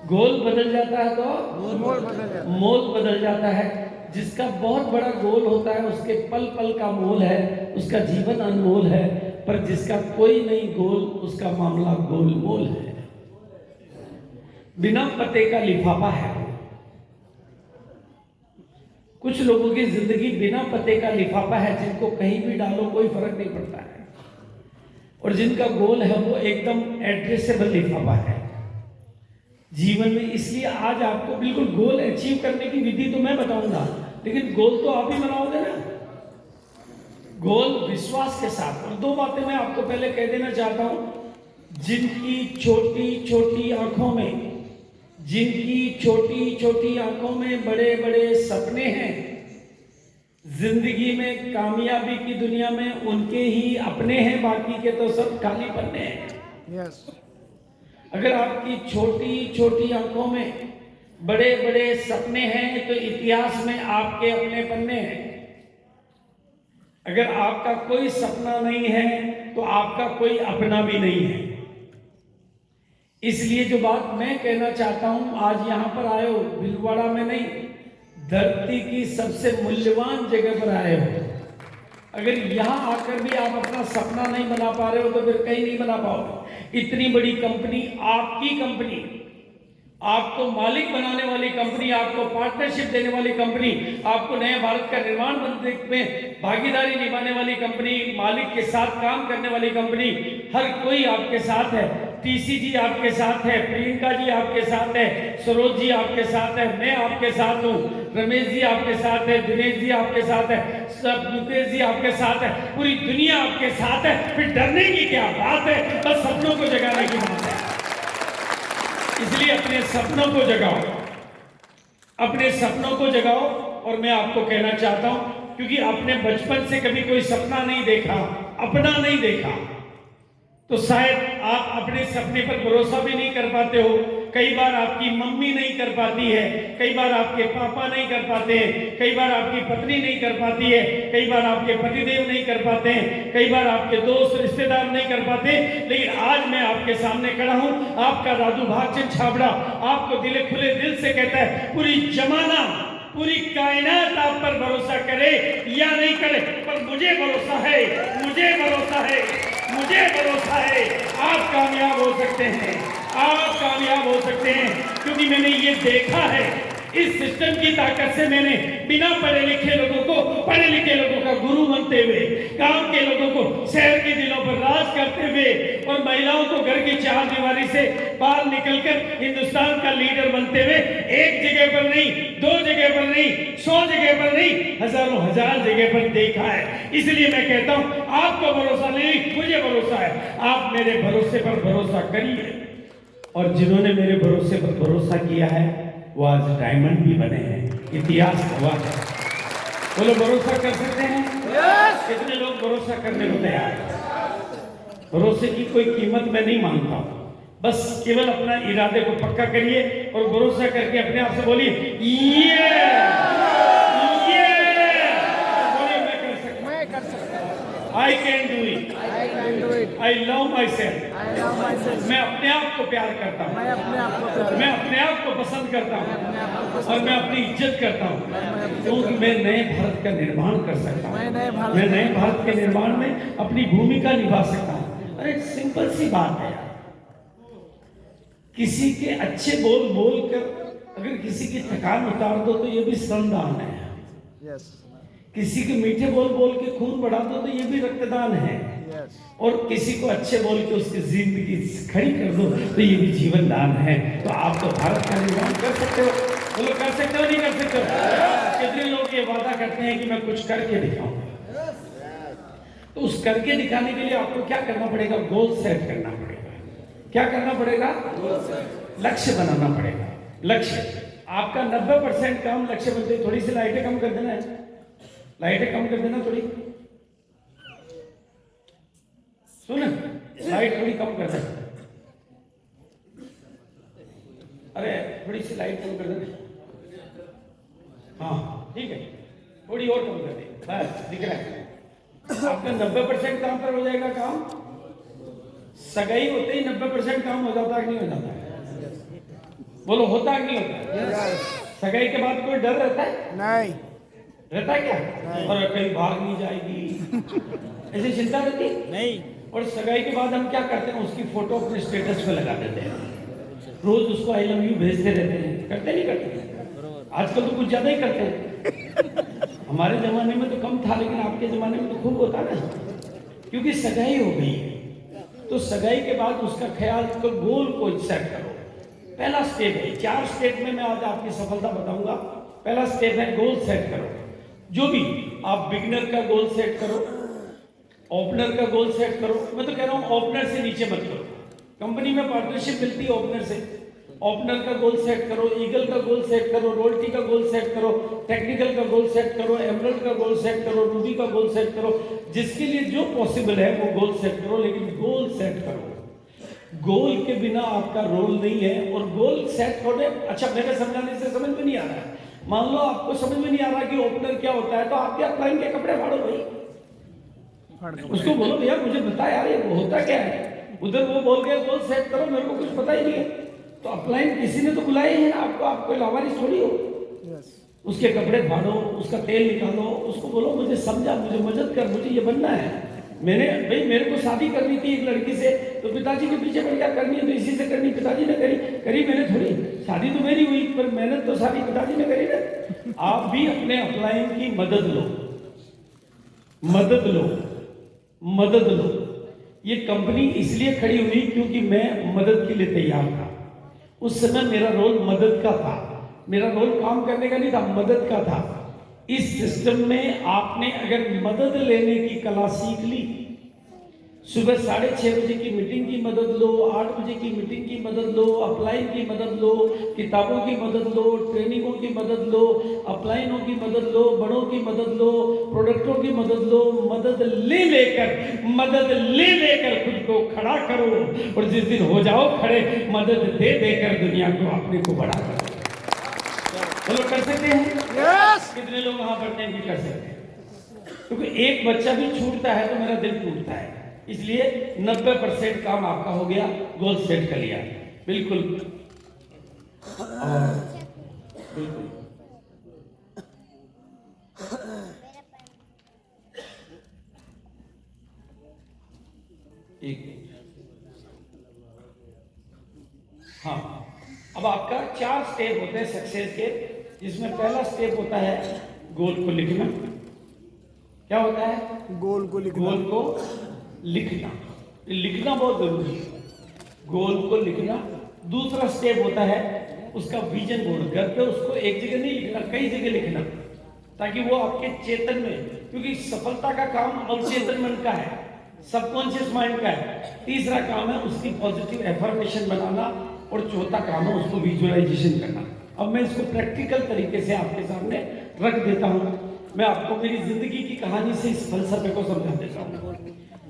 गोल बदल जाता है तो मोल बदल जाता है। जिसका बहुत बड़ा गोल होता है उसके पल पल का मोल है, उसका जीवन अनमोल है। पर जिसका कोई नहीं गोल, उसका मामला गोलमोल है। बिना पते का लिफाफा है। कुछ लोगों की जिंदगी बिना पते का लिफाफा है, जिनको कहीं भी डालो कोई फर्क नहीं पड़ता है। और जिनका गोल है वो एकदम एड्रेसेबल लिफाफा है जीवन में। इसलिए आज आपको बिल्कुल गोल अचीव करने की विधि तो मैं बताऊंगा, लेकिन गोल तो आप ही बनाओगे ना। गोल विश्वास के साथ। और दो बातें मैं आपको पहले कह देना चाहता हूं। जिनकी छोटी छोटी आंखों में, जिनकी छोटी छोटी आंखों में बड़े बड़े सपने हैं, जिंदगी में कामयाबी की दुनिया में उनके ही अपने हैं, बाकी के तो सब खाली पन्ने हैं। अगर आपकी छोटी छोटी आंखों में बड़े बड़े सपने हैं तो इतिहास में आपके अपने पन्ने हैं। अगर आपका कोई सपना नहीं है तो आपका कोई अपना भी नहीं है। इसलिए जो बात मैं कहना चाहता हूं, आज यहां पर आए हो, भीलवाड़ा में नहीं, धरती की सबसे मूल्यवान जगह पर आए हो। अगर यहां आकर भी आप अपना सपना नहीं बना पा रहे हो तो फिर कहीं नहीं बना पाओगे। इतनी बड़ी कंपनी, आपकी कंपनी, आपको मालिक बनाने वाली कंपनी, आपको पार्टनरशिप देने वाली कंपनी, आपको नए भारत का निर्माण में भागीदारी निभाने वाली कंपनी, मालिक के साथ काम करने वाली कंपनी, हर कोई आपके साथ है। टीसी जी आपके साथ है, प्रियंका जी आपके साथ है, सरोज जी आपके साथ है, मैं आपके साथ हूँ, रमेश जी आपके साथ है, दिनेश जी आपके साथ है, सब मुकेश जी आपके साथ है, पूरी दुनिया आपके साथ है। फिर डरने की क्या बात है, बस सपनों को जगाने की बात है। इसलिए अपने सपनों को जगाओ, अपने सपनों को जगाओ। और मैं आपको कहना चाहता हूं, क्योंकि आपने बचपन से कभी कोई सपना नहीं देखा, अपना नहीं देखा, तो शायद आप अपने सपने पर भरोसा भी नहीं कर पाते हो। कई बार आपकी मम्मी नहीं कर पाती है, कई बार आपके पापा नहीं कर पाते हैं, कई बार आपकी पत्नी नहीं कर पाती है, कई बार आपके पतिदेव नहीं कर पाते हैं, कई बार आपके दोस्त रिश्तेदार नहीं कर पाते। लेकिन आज मैं आपके सामने खड़ा हूं, आपका दादू भागचंद छाबड़ा आपको दिले खुले दिल से कहता है, पूरी जमाना, पूरी कायनात आप पर भरोसा करे या नहीं करे, पर मुझे भरोसा है, मुझे भरोसा है, मुझे भरोसा है, आप कामयाब हो सकते हैं, आप कामयाब हो सकते हैं। क्योंकि मैंने ये देखा है, इस सिस्टम की ताकत से मैंने बिना पढ़े लिखे लोगों को पढ़े लिखे लोगों का गुरु बनते हुए, गांव के लोगों को शहर के दिलों पर राज करते हुए, और महिलाओं को घर की चार दीवारी से बाहर निकलकर हिंदुस्तान का लीडर बनते हुए, एक जगह पर नहीं, दो जगह पर नहीं, 100 जगह पर नहीं, हजारों हजार जगह पर देखा है। इसलिए मैं कहता हूं, आपको भरोसा नहीं, मुझे भरोसा है। आप मेरे भरोसे पर भरोसा करिए, और जिन्होंने मेरे भरोसे पर भरोसा किया है वो आज डायमंड भी बने हैं, इतिहास हुआ है। वो लोग भरोसा कर सकते हैं? कितने लोग भरोसा करने को तैयार हैं? भरोसे की कोई कीमत मैं नहीं मांगता, बस केवल अपना इरादे को पक्का करिए और भरोसा करके अपने आप से बोलिए, ये मैं कर सकता हूँ। I can do it. I can do it. I love myself. I love myself. मैं अपने आप को प्यार करता हूँ, मैं अपने आप को प्यार मैं अपने आप को पसंद करता हूँ, अपने आप को पसंद और मैं अपनी इज्जत करता हूँ, क्योंकि मैं नए भारत का निर्माण कर सकता हूँ। मैं नए भारत मैं नए भारत के निर्माण में अपनी भूमिका निभा सकता हूँ। अरे सिंपल सी बात है, किसी के अच्छे बोल बोल कर अगर किसी की थकान उतार दो तो ये भी श्रमदान है। यस किसी के मीठे बोल बोल के खून बढ़ा दो तो ये भी रक्तदान है। यस और किसी को अच्छे बोल के उसकी जिंदगी खड़ी कर दो तो ये भी जीवन दान है। तो आप तो भारत का निर्माण कर सकते हो, बोलो कर सकते हो नहीं कर सकते हो? कितने लोग ये वादा करते हैं कि मैं कुछ करके दिखाऊं, तो उस करके दिखाने के लिए आपको क्या करना पड़ेगा? गोल सेट करना पड़ेगा। क्या करना पड़ेगा? लक्ष्य बनाना पड़ेगा। लक्ष्य आपका 90% काम लक्ष्य बनते। थोड़ी सी लाइटें कम कर देना है, लाइटें कम कर देना थोड़ी, सुन लाइट थोड़ी कम कर देना, अरे थोड़ी सी लाइट कम कर देना, हाँ ठीक है, थोड़ी और कम कर दे, बस दिख रहा है। आपका 90% काम पर हो जाएगा काम। सगाई होते ही 90% काम हो जाता है कि नहीं हो जाता है? बोलो होता है कि नहीं होता? सगाई के बाद कोई डर रहता है? नहीं रहता है क्या? और कहीं भाग नहीं जाएगी, ऐसी चिंता रहती नहीं। और सगाई के बाद हम क्या करते हैं? उसकी फोटो अपने स्टेटस पे लगा देते हैं, रोज उसको आई लव यू भेजते रहते हैं। करते नहीं करते? आजकल तो कुछ ज्यादा ही करते हैं। हमारे जमाने में तो कम था, लेकिन आपके जमाने में तो खूब होता ना, क्योंकि सगाई हो गई। तो सगाई के बाद उसका ख्याल, तो गोल को सेट करो। पहला स्टेप है, 4 स्टेप में मैं आज आपकी सफलता बताऊंगा। पहला स्टेप है गोल सेट करो। जो भी आप बिगिनर का गोल सेट करो, ओपनर का गोल सेट करो। मैं तो कह रहा हूं ओपनर से नीचे मत करो। कंपनी में पार्टनरशिप मिलती है ओपनर से। ओपनर का गोल सेट करो, ईगल का गोल सेट करो, रोल्टी का गोल सेट करो, टेक्निकल का गोल सेट करो, एमरल्ड का गोल सेट करो, रूबी का गोल सेट करो। जिसके लिए जो पॉसिबल है वो गोल सेट करो, लेकिन गोल सेट करो। गोल के बिना आपका रोल नहीं है। और गोल सेट होने, अच्छा मेरे समझाने से समझ में नहीं आ रहा है। मान लो आपको समझ में नहीं आ रहा कि ओपनर क्या होता है, तो आप क्या क्लाइंट के कपड़े फाड़ो भाई, उसको बोलो भैया मुझे बता यार ये होता क्या है। उधर वो बोल गया गोल सेट करो, मेरे को कुछ पता ही नहीं है। तो अपलाइन किसी ने तो बुलाए हैं ना आपको, आपको लावारिस थोड़ी हो। उसके कपड़े फाड़ो, उसका तेल निकालो, उसको बोलो मुझे समझा, मुझे मदद कर, मुझे ये बनना है। मैंने भाई मेरे को शादी करनी थी एक लड़की से, तो पिताजी के पीछे पड़ क्या करनी है तो इसी से करनी, पिताजी ने करी मैंने थोड़ी। शादी तो मेरी हुई पर मेहनत तो सारी पिताजी ने करी ना। आप भी अपने अपलाइन की मदद लो, मदद लो, मदद लो। ये कंपनी इसलिए खड़ी हुई क्योंकि मैं मदद के लिए तैयार था। उस समय मेरा रोल मदद का था, मेरा रोल काम करने का नहीं था, मदद का था। इस सिस्टम में आपने अगर मदद लेने की कला सीख ली, सुबह 6:30 बजे की मीटिंग की मदद लो, 8 बजे की मीटिंग की मदद लो, अपलाइन की मदद लो, किताबों की मदद लो, ट्रेनिंगों की मदद लो, अपलाइनों की मदद लो, बड़ों की मदद लो, प्रोडक्टों की मदद लो, मदद ले लेकर खुद को खड़ा करो, और जिस दिन हो जाओ खड़े, मदद दे देकर दुनिया को अपने को बड़ा करो। चलो कर सकते हैं? Yes! कितने लोग वहां पढ़ते हैं कि कर सकते हैं? क्योंकि एक बच्चा भी छूटता है तो मेरा दिल टूटता है। इसलिए 90% काम आपका हो गया, गोल सेट कर लिया। बिल्कुल। और बिल्कुल एक हाँ, अब आपका 4 स्टेप होते हैं सक्सेस के, जिसमें पहला स्टेप होता है गोल को लिखना। क्या होता है? गोल को लिखना। गोल को लिखना। लिखना बहुत जरूरी है, गोल को लिखना। दूसरा स्टेप होता है उसका विजन बोर्ड। घर पे उसको एक जगह नहीं लिखना, कई जगह लिखना, ताकि वो आपके चेतन में, क्योंकि सफलता का काम अवचेतन मन का है, सबकॉन्शियस माइंड का है। तीसरा काम है उसकी पॉजिटिव एफर्मेशन बनाना, और चौथा काम है उसको विजुअलाइजेशन करना। अब मैं इसको प्रैक्टिकल तरीके से आपके सामने रख देता हूँ। मैं आपको मेरी जिंदगी की कहानी से इस फलसफे को समझा देता हूँ।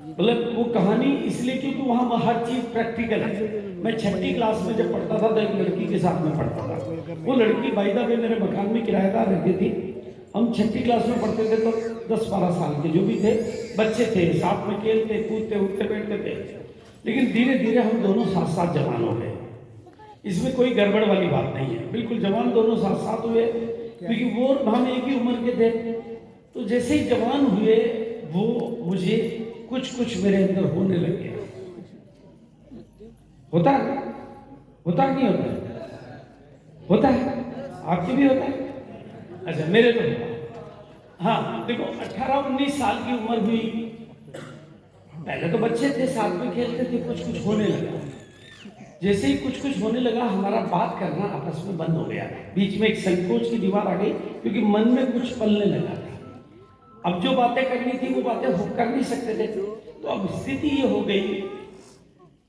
मतलब वो कहानी इसलिए क्योंकि वहाँ हर चीज प्रैक्टिकल है। मैं 6ठी क्लास में जब पढ़ता था तो एक लड़की के साथ में पढ़ता था। वो लड़की बाय द वे मेरे मकान में किराएदार रहती थी। हम 6ठी क्लास में पढ़ते थे तो 10-12 साल के जो भी थे बच्चे थे, साथ में खेलते कूदते उठते बैठते थे। लेकिन धीरे धीरे हम दोनों साथ साथ जवान हो गए। इसमें कोई गड़बड़ वाली बात नहीं है, बिल्कुल जवान दोनों साथ साथ हुए, क्योंकि वो हम एक ही उम्र के थे। तो जैसे ही जवान हुए वो मुझे कुछ मेरे अंदर होने लग गया। होता है? होता है नहीं होता? होता है? आपके भी होता है? अच्छा, मेरे तो होता। हाँ देखो, 18-19 साल की उम्र हुई, पहले तो बच्चे थे, साथ में खेलते थे, कुछ होने लगा। जैसे ही कुछ होने लगा, हमारा बात करना आपस में बंद हो गया। बीच में एक संकोच की दीवार आ गई, क्योंकि मन में कुछ पलने लगा था। अब जो बातें करनी थी वो बातें हो कर नहीं सकते थे। तो अब स्थिति ये हो गई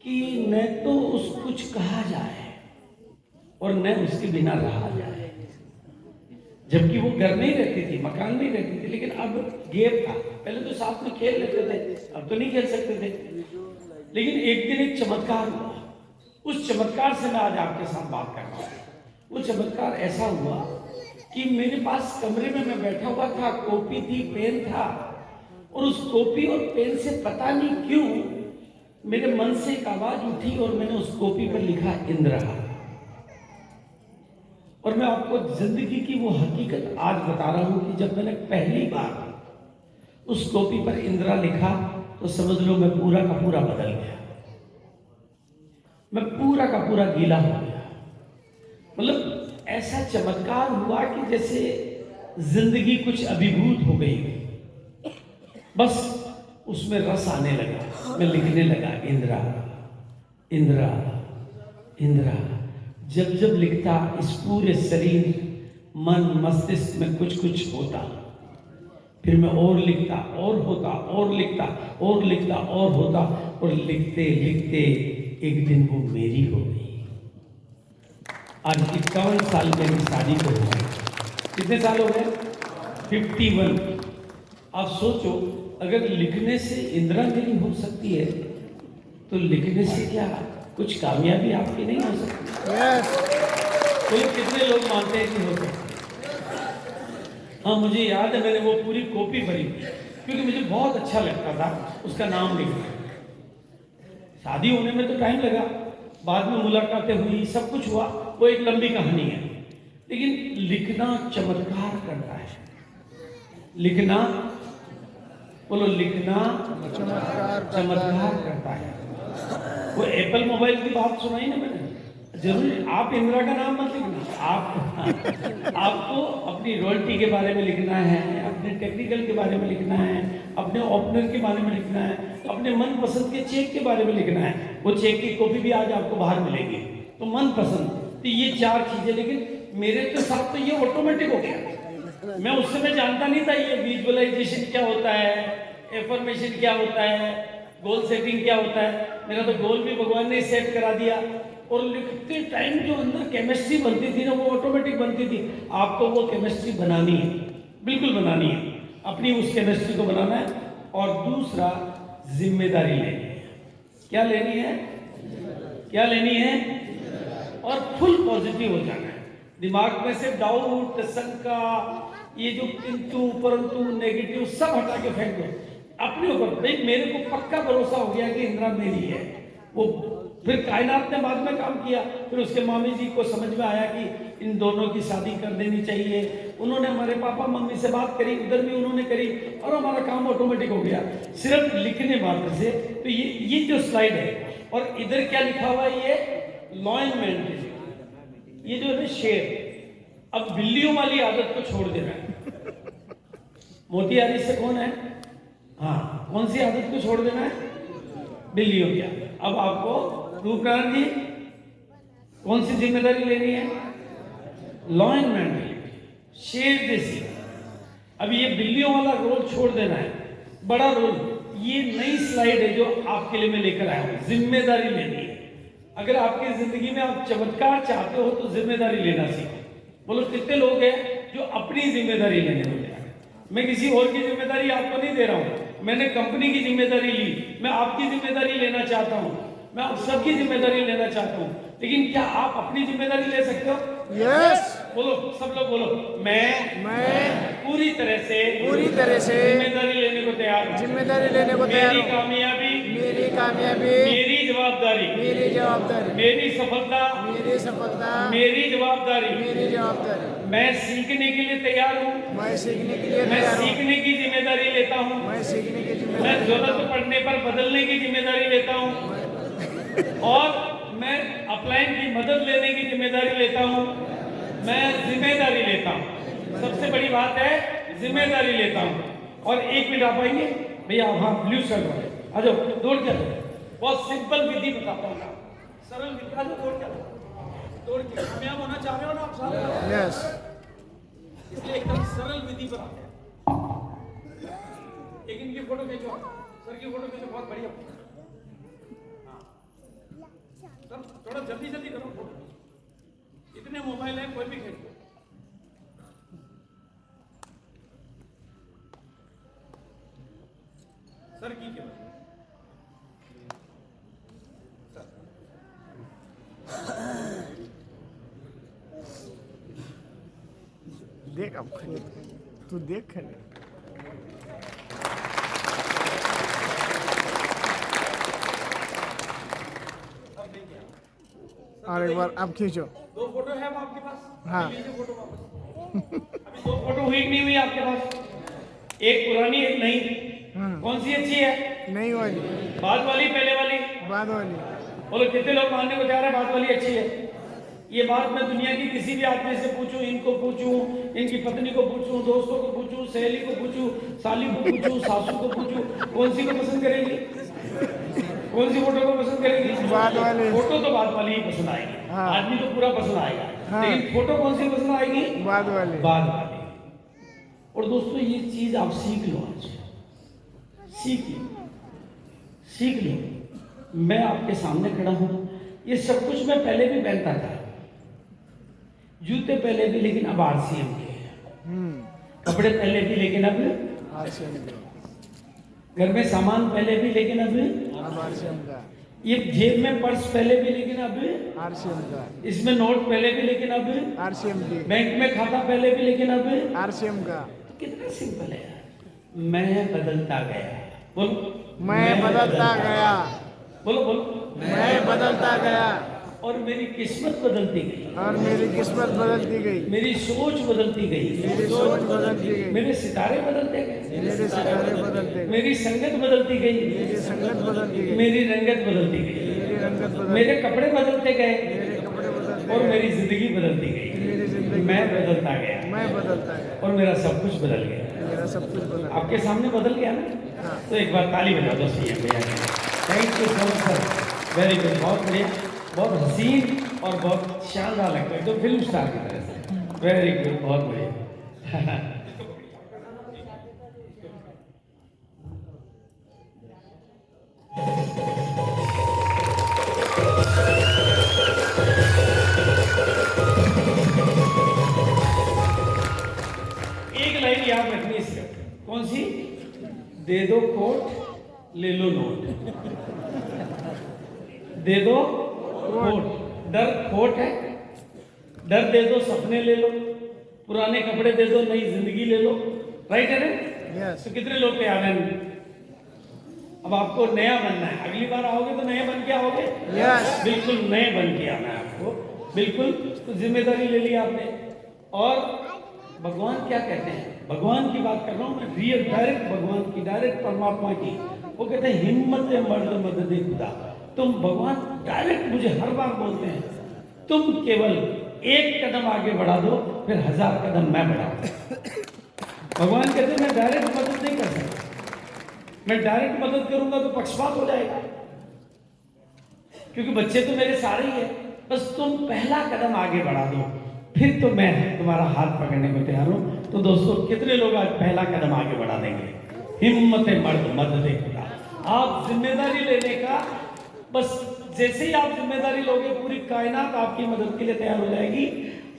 कि न तो उस कुछ कहा जाए और न उसके बिना रहा जाए। जबकि वो घर नहीं रहती थी, मकान नहीं रहती थी, लेकिन अब गैप था। पहले तो साथ में खेल लेते थे, अब तो नहीं खेल सकते थे। लेकिन एक दिन एक चमत्कार हुआ। उस चमत्कार से मैं आज आपके साथ बात कर रहा हूँ। वो चमत्कार ऐसा हुआ कि मेरे पास कमरे में मैं बैठा हुआ था, कॉपी थी, पेन था, और उस कॉपी और पेन से पता नहीं क्यों मेरे मन से एक आवाज उठी और मैंने उस कॉपी पर लिखा इंदिरा। और मैं आपको जिंदगी की वो हकीकत आज बता रहा हूं कि जब मैंने पहली बार उस कॉपी पर इंदिरा लिखा तो समझ लो मैं पूरा का पूरा बदल गया। मैं पूरा का पूरा गीला हो गया। मतलब ऐसा चमत्कार हुआ कि जैसे जिंदगी कुछ अभिभूत हो गई। बस उसमें रस आने लगा, मैं लिखने लगा इंदिरा इंदिरा इंदिरा। जब जब लिखता इस पूरे शरीर मन मस्तिष्क में कुछ होता। फिर मैं और लिखता और होता और लिखता और लिखता और होता, और लिखते लिखते एक दिन वो मेरी हो गई। आज 51 साल मेरी शादी को हो गए। कितने साल हो गए? 51। आप सोचो, अगर लिखने से इंदिरा मेरी हो सकती है तो लिखने से क्या कुछ कामयाबी आपकी नहीं हो सकती? तो कितने लोग मानते हैं कि हो सकती है? हाँ, मुझे याद है मैंने वो पूरी कॉपी भरी क्योंकि मुझे बहुत अच्छा लगता था उसका नाम लिखना। शादी होने में तो टाइम लगा, बाद में मुलाकातें हुई, सब कुछ हुआ, वो एक लंबी कहानी है। लेकिन लिखना चमत्कार करता है। लिखना, बोलो, लिखना चमत्कार करता है। वो एप्पल मोबाइल की बात सुनाई ना मैंने, जरूर आप इंदिरा का नाम मत लिखना, आप आपको अपनी रॉयल्टी के बारे में लिखना है, अपने टेक्निकल के बारे में लिखना है, अपने ओपनर के बारे में लिखना है, अपने मनपसंद के चेक के बारे में लिखना है। वो चेक की कॉपी भी आज आपको बाहर मिलेगी। तो मनपसंद, तो ये 4 चीजें। लेकिन मेरे तो साथ तो ये ऑटोमेटिक हो गया। मैं उस समय जानता नहीं था ये विजुअलाइजेशन क्या होता है, एफर्मेशन क्या होता है, गोल सेटिंग क्या होता है। मेरा तो गोल भी भगवान ने सेट करा दिया। और लिखते टाइम जो अंदर केमिस्ट्री बनती थी ना, वो ऑटोमेटिक बनती थी। आपको वो केमिस्ट्री बनानी है, बिल्कुल बनानी है, अपनी उस केमिस्ट्री को बनाना है। और दूसरा, जिम्मेदारी लेनी है। क्या लेनी है? क्या लेनी है? और फुल पॉजिटिव हो जाना है। दिमाग में से डाउट, शंका, ये जो किंतु परंतु, नेगेटिव सब हटा के फेंक दो अपने ऊपर। भाई मेरे को पक्का भरोसा हो गया कि इंदिरा मेरी है। वो फिर कायनात ने बाद में काम किया। फिर उसके मामी जी को समझ में आया कि इन दोनों की शादी कर देनी चाहिए। उन्होंने हमारे पापा मम्मी से बात करी, उधर भी उन्होंने करी, और हमारा काम ऑटोमेटिक हो गया सिर्फ लिखने मात्र से। तो ये जो स्लाइड है, और इधर क्या लिखा हुआ है, ये लॉयनमेंट, ये जो है शेर। अब बिल्लियों वाली आदत को छोड़ देना है। मोतिहारी से कौन है? हाँ, कौन सी आदत को छोड़ देना है? बिल्लियों की आदत। अब आपको रूपनारायण जी कौन सी जिम्मेदारी लेनी है? लॉयनमेंट, शेर जैसी। अब ये बिल्लियों वाला रोल छोड़ देना है, बड़ा रोल। ये नई स्लाइड है जो आपके लिए मैं लेकर आया हूं, जिम्मेदारी लेनी है। अगर आपकी जिंदगी में आप चमत्कार चाहते हो तो जिम्मेदारी लेना सीखो। बोलो कितने लोग हैं जो अपनी जिम्मेदारी लेने को तैयार हैं? मैं किसी और की जिम्मेदारी आपको नहीं दे रहा हूं, मैंने कंपनी की जिम्मेदारी ली। मैं आपकी जिम्मेदारी लेना चाहता हूं, मैं आप सबकी जिम्मेदारी लेना चाहता हूं। लेकिन क्या आप अपनी जिम्मेदारी ले सकते हो? यस। बोलो, सब लोग बोलो, मैं पूरी तरह से जिम्मेदारी लेने को तैयार हूं। जिम्मेदारी लेने को तैयार मेरी हूं। कामयाबी, मेरी कामयाबी, मेरी जवाबदारी, मेरी जवाबदारी, मेरी सफलता, मेरी सफलता, मेरी जवाबदारी। मेरी जवाबदारी। मैं सीखने के लिए तैयार हूँ, मैं सीखने के लिए मैं तैयार हूं। सीखने की जिम्मेदारी लेता हूँ, मैं सीखने की मैं जिम्मेदारी जरूरत पड़ने पर बदलने की जिम्मेदारी लेता हूँ, और मैं अपलाइन की मदद लेने की जिम्मेदारी लेता हूँ। मैं जिम्मेदारी लेता हूँ। सबसे बड़ी बात है, जिम्मेदारी लेता हूँ। और 1 मिनट आप आएंगे भैया? हाँ, ब्लू शर्ट वाले आ जाओ, दौड़ के। बहुत सिंपल विधि बताता हूँ, सरल विधि। आ जाओ, दौड़ के कामयाब होना चाह रहे हो ना आप सारे? यस। इसलिए एकदम सरल विधि बनाते हैं। एक इनकी फोटो खींचो, सर की फोटो खींचो, बहुत बढ़िया। हाँ, सर थोड़ा जल्दी जल्दी करो फोटो, इतने मोबाइल है, कोई भी खींच लो। सर की क्या देख, अब तू देख खड़े। और एक बार अब खींचो। 2 फोटो है अब आपके पास? हाँ। लीजिए फोटो वापस। अभी 2 फोटो हुई कि नहीं हुई आपके पास? एक पुरानी, एक नई। कौन सी अच्छी है? नहीं वाली, बाद वाली, पहले वाली? बाद वाली। बोलो कितने लोग मानने को तैयार है बाद वाली अच्छी है? ये बात मैं दुनिया की किसी भी आदमी से पूछूं, इनको पूछूं, इनकी पत्नी को पूछूं, दोस्तों को पूछूं, सहेली को पूछूं, साली को पूछूं, सासू को पूछूं, कौन सी को पसंद करेगी? कौन सी फोटो को पसंद करेगी? बाद वाली। फोटो तो बाद वाली ही पसंद आएगी। हाँ। आदमी तो पूरा पसंद आएगा। हाँ। लेकिन फोटो कौन सी पसंद आएगी? बाद वाली। बाद वाली। और दोस्तों ये चीज आप सीख लो, आज सीख लो। मैं आपके सामने खड़ा हूं, ये सब कुछ मैं पहले भी पहनता था, जूते पहले भी, लेकिन अब RCM के। कपड़े पहले भी, लेकिन अब RCM का। घर में सामान पहले भी, लेकिन अब RCM का। ये जेब में पर्स पहले भी, लेकिन अब RCM का। इसमें नोट पहले भी, लेकिन अब RCM की। बैंक में खाता पहले भी, लेकिन अब RCM का। कितना सिंपल है यार। मैं बदलता गया। बोलो, मैं बदलता गया। बोलो बोलो, मैं बदलता गया। और मेरी किस्मत बदलती गई, और मेरी किस्मत बदलती गई। मेरी सोच बदलती गई, मेरी सोच बदलती गई। मेरे सितारे बदलते गए, मेरे सितारे बदलते गए। मेरी संगत बदलती गई, मेरी संगत बदलती गई। मेरी रंगत बदलती गई, मेरी रंगत बदलती मेरे कपड़े बदलते गए, मेरे कपड़े और मेरी जिंदगी बदलती गई, मेरी जिंदगी मैं बदलता गया मैं बदलता गया और मेरा सब कुछ बदल गया। मेरा सब कुछ बदल आपके सामने बदल गया ना? हाँ। तो एक बार ताली बजा दो सीएम भैया। Thank you so much sir, very good, बहुत बढ़िया, बहुत हसीन और बहुत शानदार लगता है, तो फिल्म स्टार की तरह से। वेरी गुड, बहुत बढ़िया। एक लाइन याद रखनी है सिर्फ, कौन सी? दे दो कोट ले लो नोट, दे दो कोट, डर खोट है, डर दे दो सपने ले लो, पुराने कपड़े दे दो नई जिंदगी ले लो। राइट है ना? यस तो कितने लोग तैयार हैं? अब आपको नया बनना है, अगली बार आओगे तो नए बन के आओगे। यस बिल्कुल नए बन के आना है आपको, बिल्कुल। तो जिम्मेदारी ले ली आपने। और भगवान क्या कहते हैं, भगवान की बात कर रहा हूं मैं, रियल डायरेक्ट भगवान की, डायरेक्ट परमात्मा की। वो कहते हैं हिम्मत मर्द मदद खुदा। तुम भगवान डायरेक्ट मुझे हर बार बोलते हैं, तुम केवल एक कदम आगे बढ़ा दो, फिर 1000 कदम मैं बढ़ाऊं। भगवान कहते हैं मैं डायरेक्ट मदद नहीं कर सकता, मैं डायरेक्ट मदद करूंगा तो पक्षपात हो जाएगा, क्योंकि बच्चे तो मेरे सारे ही है। बस तुम पहला कदम आगे बढ़ा दो, फिर तो मैं तुम्हारा हाथ पकड़ने को तैयार हूं। तो दोस्तों, कितने लोग आज पहला कदम आगे बढ़ा देंगे? हिम्मत मर्द मदद खुदा। आप जिम्मेदारी लेने का, बस जैसे ही आप जिम्मेदारी लोगे, पूरी कायनात आपकी मदद के लिए तैयार हो जाएगी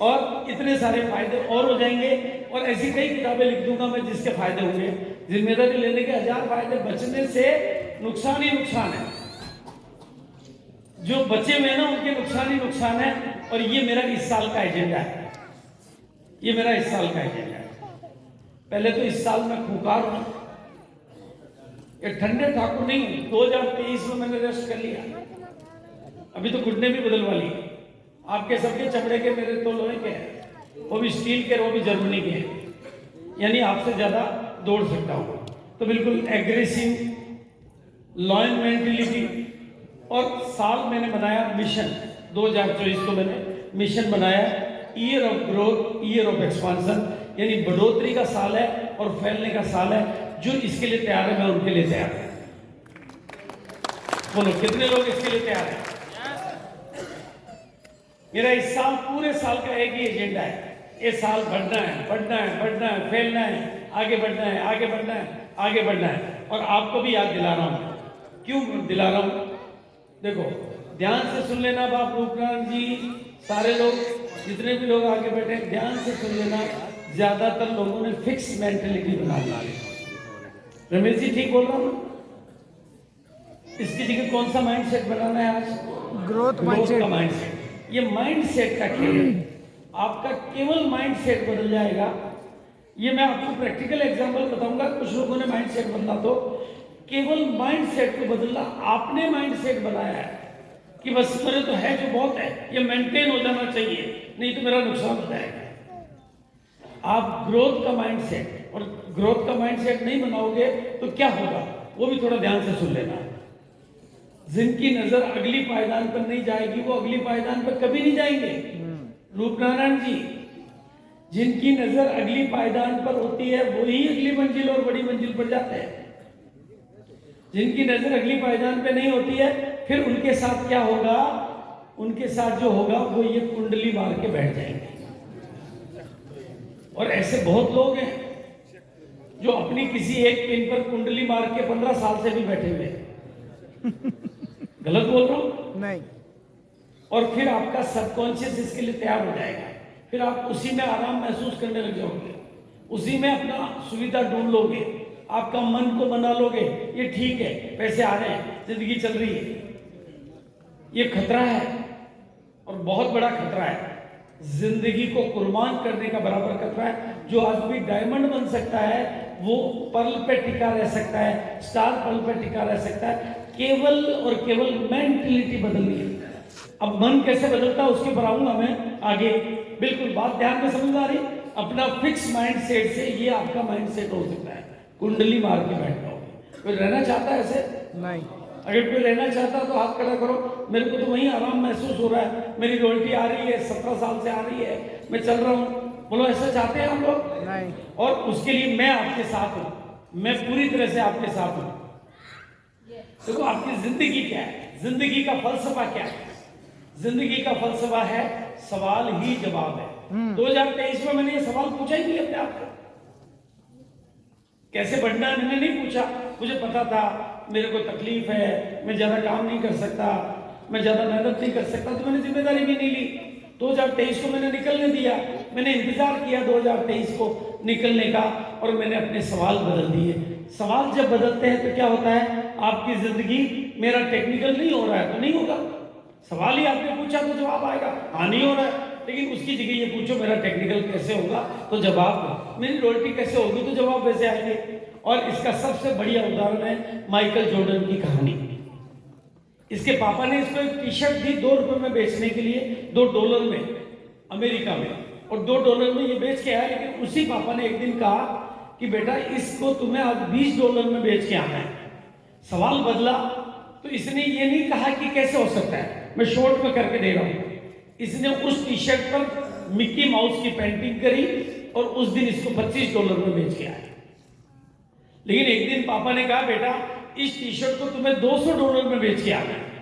और इतने सारे फायदे और हो जाएंगे। और ऐसी कई किताबें लिख दूंगा मैं जिसके फायदे होंगे। जिम्मेदारी लेने के 1000 फायदे, बचने से नुकसान ही नुकसान है। जो बचे हुए ना उनके नुकसान ही नुकसान है। और ये मेरा इस साल का एजेंडा है, ये मेरा इस साल का एजेंडा है। पहले तो इस साल मैं खूंखार हूं, ये ठंडे ठाकुर नहीं हूं। 2023 में मैंने रेस्ट कर लिया, अभी तो घुटने भी बदलवा लिए। आपके सबके चमड़े के, मेरे तो लोहे के हैं, वो भी स्टील के, वो भी जर्मनी के हैं, यानी आपसे ज्यादा दौड़ सकता हूं। तो बिल्कुल एग्रेसिव लॉयन मेंटेलिटी। और साल मैंने बनाया मिशन, 2024 को मैंने मिशन बनाया, year of growth, year of expansion, यानी बढ़ोतरी का साल है और फैलने का साल है। जो इसके लिए तैयार है, मैं उनके लिए तैयार हूं। बोलो कितने लोग इसके लिए तैयार हैं? मेरा इस साल, पूरे साल का एक ही एजेंडा है, ये साल बढ़ना है, बढ़ना है, बढ़ना है, फैलना है, आगे बढ़ना है, आगे बढ़ना है, आगे बढ़ना है। और आपको भी याद दिला रहा हूं। क्यों दिला रहा हूं? देखो, ध्यान से सुन लेना बाप रूपनारायण जी, सारे लोग, जितने भी लोग आगे बैठे, ध्यान से सुन लेना। ज्यादातर लोगों ने फिक्स मेंटेलिटी बना ली। रमेश जी ठीक बोल रहा हूं? इसकी जगह कौन सा माइंडसेट बनाना है आज? ग्रोथ का माइंडसेट। माइंडसेट। ये माइंडसेट का खेल है। आपका केवल माइंडसेट बदल जाएगा। ये मैं आपको प्रैक्टिकल एग्जांपल बताऊंगा। कुछ लोगों ने माइंडसेट बदला, तो केवल माइंडसेट को बदलना। आपने माइंडसेट बनाया है कि बस मेरे तो है जो बहुत है, ये मेंटेन हो जाना चाहिए, नहीं तो मेरा नुकसान हो जाएगा। आप ग्रोथ का माइंडसेट, और ग्रोथ का माइंडसेट नहीं बनाओगे तो क्या होगा, वो भी थोड़ा ध्यान से सुन लेना। जिनकी नजर अगली पायदान पर नहीं जाएगी, वो अगली पायदान पर कभी नहीं जाएंगे। रूपनारायण जी, जिनकी नजर अगली पायदान पर होती है, वही अगली मंजिल और बड़ी मंजिल पर जाते हैं। जिनकी नजर अगली पायदान पे नहीं होती है, फिर उनके साथ क्या होगा? उनके साथ जो होगा वो ये कुंडली मार के बैठ जाएंगे। और ऐसे बहुत लोग हैं जो अपनी किसी एक पिन पर कुंडली मार के 15 साल से भी बैठे हुए हैं। गलत बोल रहा हूं? नहीं। और फिर आपका सबकॉन्शियस इसके लिए तैयार हो जाएगा। फिर आप उसी में आराम महसूस करने लग जाओगे, उसी में अपना सुविधा ढूंढ लोगे, आपका मन को बना लोगे। ये ठीक है, पैसे आ रहे हैं, जिंदगी चल रही है। ये खतरा है, और बहुत बड़ा खतरा है। जिंदगी को कुर्बान करने का बराबर खतरा है। जो आदमी डायमंड बन सकता है, वो पर्ल पे टिका रह सकता है, स्टार पर्ल पे टिका रह सकता है, केवल और केवल मेंटलिटी बदलनी है। अब मन कैसे बदलता है उसके ऊपर आऊंगा मैं आगे। बिल्कुल बात ध्यान में समझ आ रही? अपना फिक्स माइंड सेट से ये आपका माइंड सेट हो सकता है। कुंडली मार के बैठ जाओगे। कोई रहना चाहता है ऐसे? नहीं। अगर कोई रहना चाहता तो हाथ खड़ा करो। मेरे को तो वहीं आराम महसूस हो रहा है, मेरी रॉयल्टी आ रही है, 17 साल से आ रही है, मैं चल रहा हूँ। बोलो ऐसा चाहते हैं हम लोग? नहीं। और उसके लिए मैं आपके साथ हूँ, मैं पूरी तरह से आपके साथ हूँ। देखो आपकी जिंदगी क्या है, जिंदगी का फलसफा क्या है? जिंदगी का फलसफा है सवाल ही जवाब है। 2023 में मैंने ये सवाल पूछा ही नहीं अपने आप को, कैसे बढ़ना है मैंने नहीं पूछा। मुझे पता था मेरे को तकलीफ है, मैं ज्यादा काम नहीं कर सकता, मैं ज्यादा मेहनत नहीं कर सकता, तो मैंने जिम्मेदारी भी नहीं ली। 2023 को मैंने निकलने दिया, मैंने इंतजार किया 2023 को निकलने का, और मैंने अपने सवाल बदल दिए। सवाल जब बदलते हैं तो क्या होता है, आपकी जिंदगी, मेरा टेक्निकल नहीं हो रहा है तो नहीं होगा, सवाल ही आपने पूछा तो जवाब आएगा। हाँ नहीं हो रहा है, लेकिन उसकी जगह ये पूछो मेरा टेक्निकल कैसे होगा तो जवाब, मेरी रॉयल्टी कैसे होगी तो जवाब वैसे आएंगे। और इसका सबसे बढ़िया उदाहरण है माइकल जॉर्डन की कहानी। इसके पापा ने इसको एक टी शर्ट दी $2 में बेचने के लिए, $2 में अमेरिका में, और $2 में ये बेच के आया। लेकिन उसी पापा ने एक दिन कहा कि बेटा इसको तुम्हें आज $20 में बेच के आना है। सवाल बदला, तो इसने ये नहीं कहा कि कैसे हो सकता है, मैं शॉर्ट में करके दे रहा हूं। इसने उस टी शर्ट पर मिक्की माउस की पेंटिंग करी और उस दिन इसको $25 में बेच के आया। लेकिन एक दिन पापा ने कहा बेटा इस टी शर्ट को तुम्हें $200 में बेच के आना है।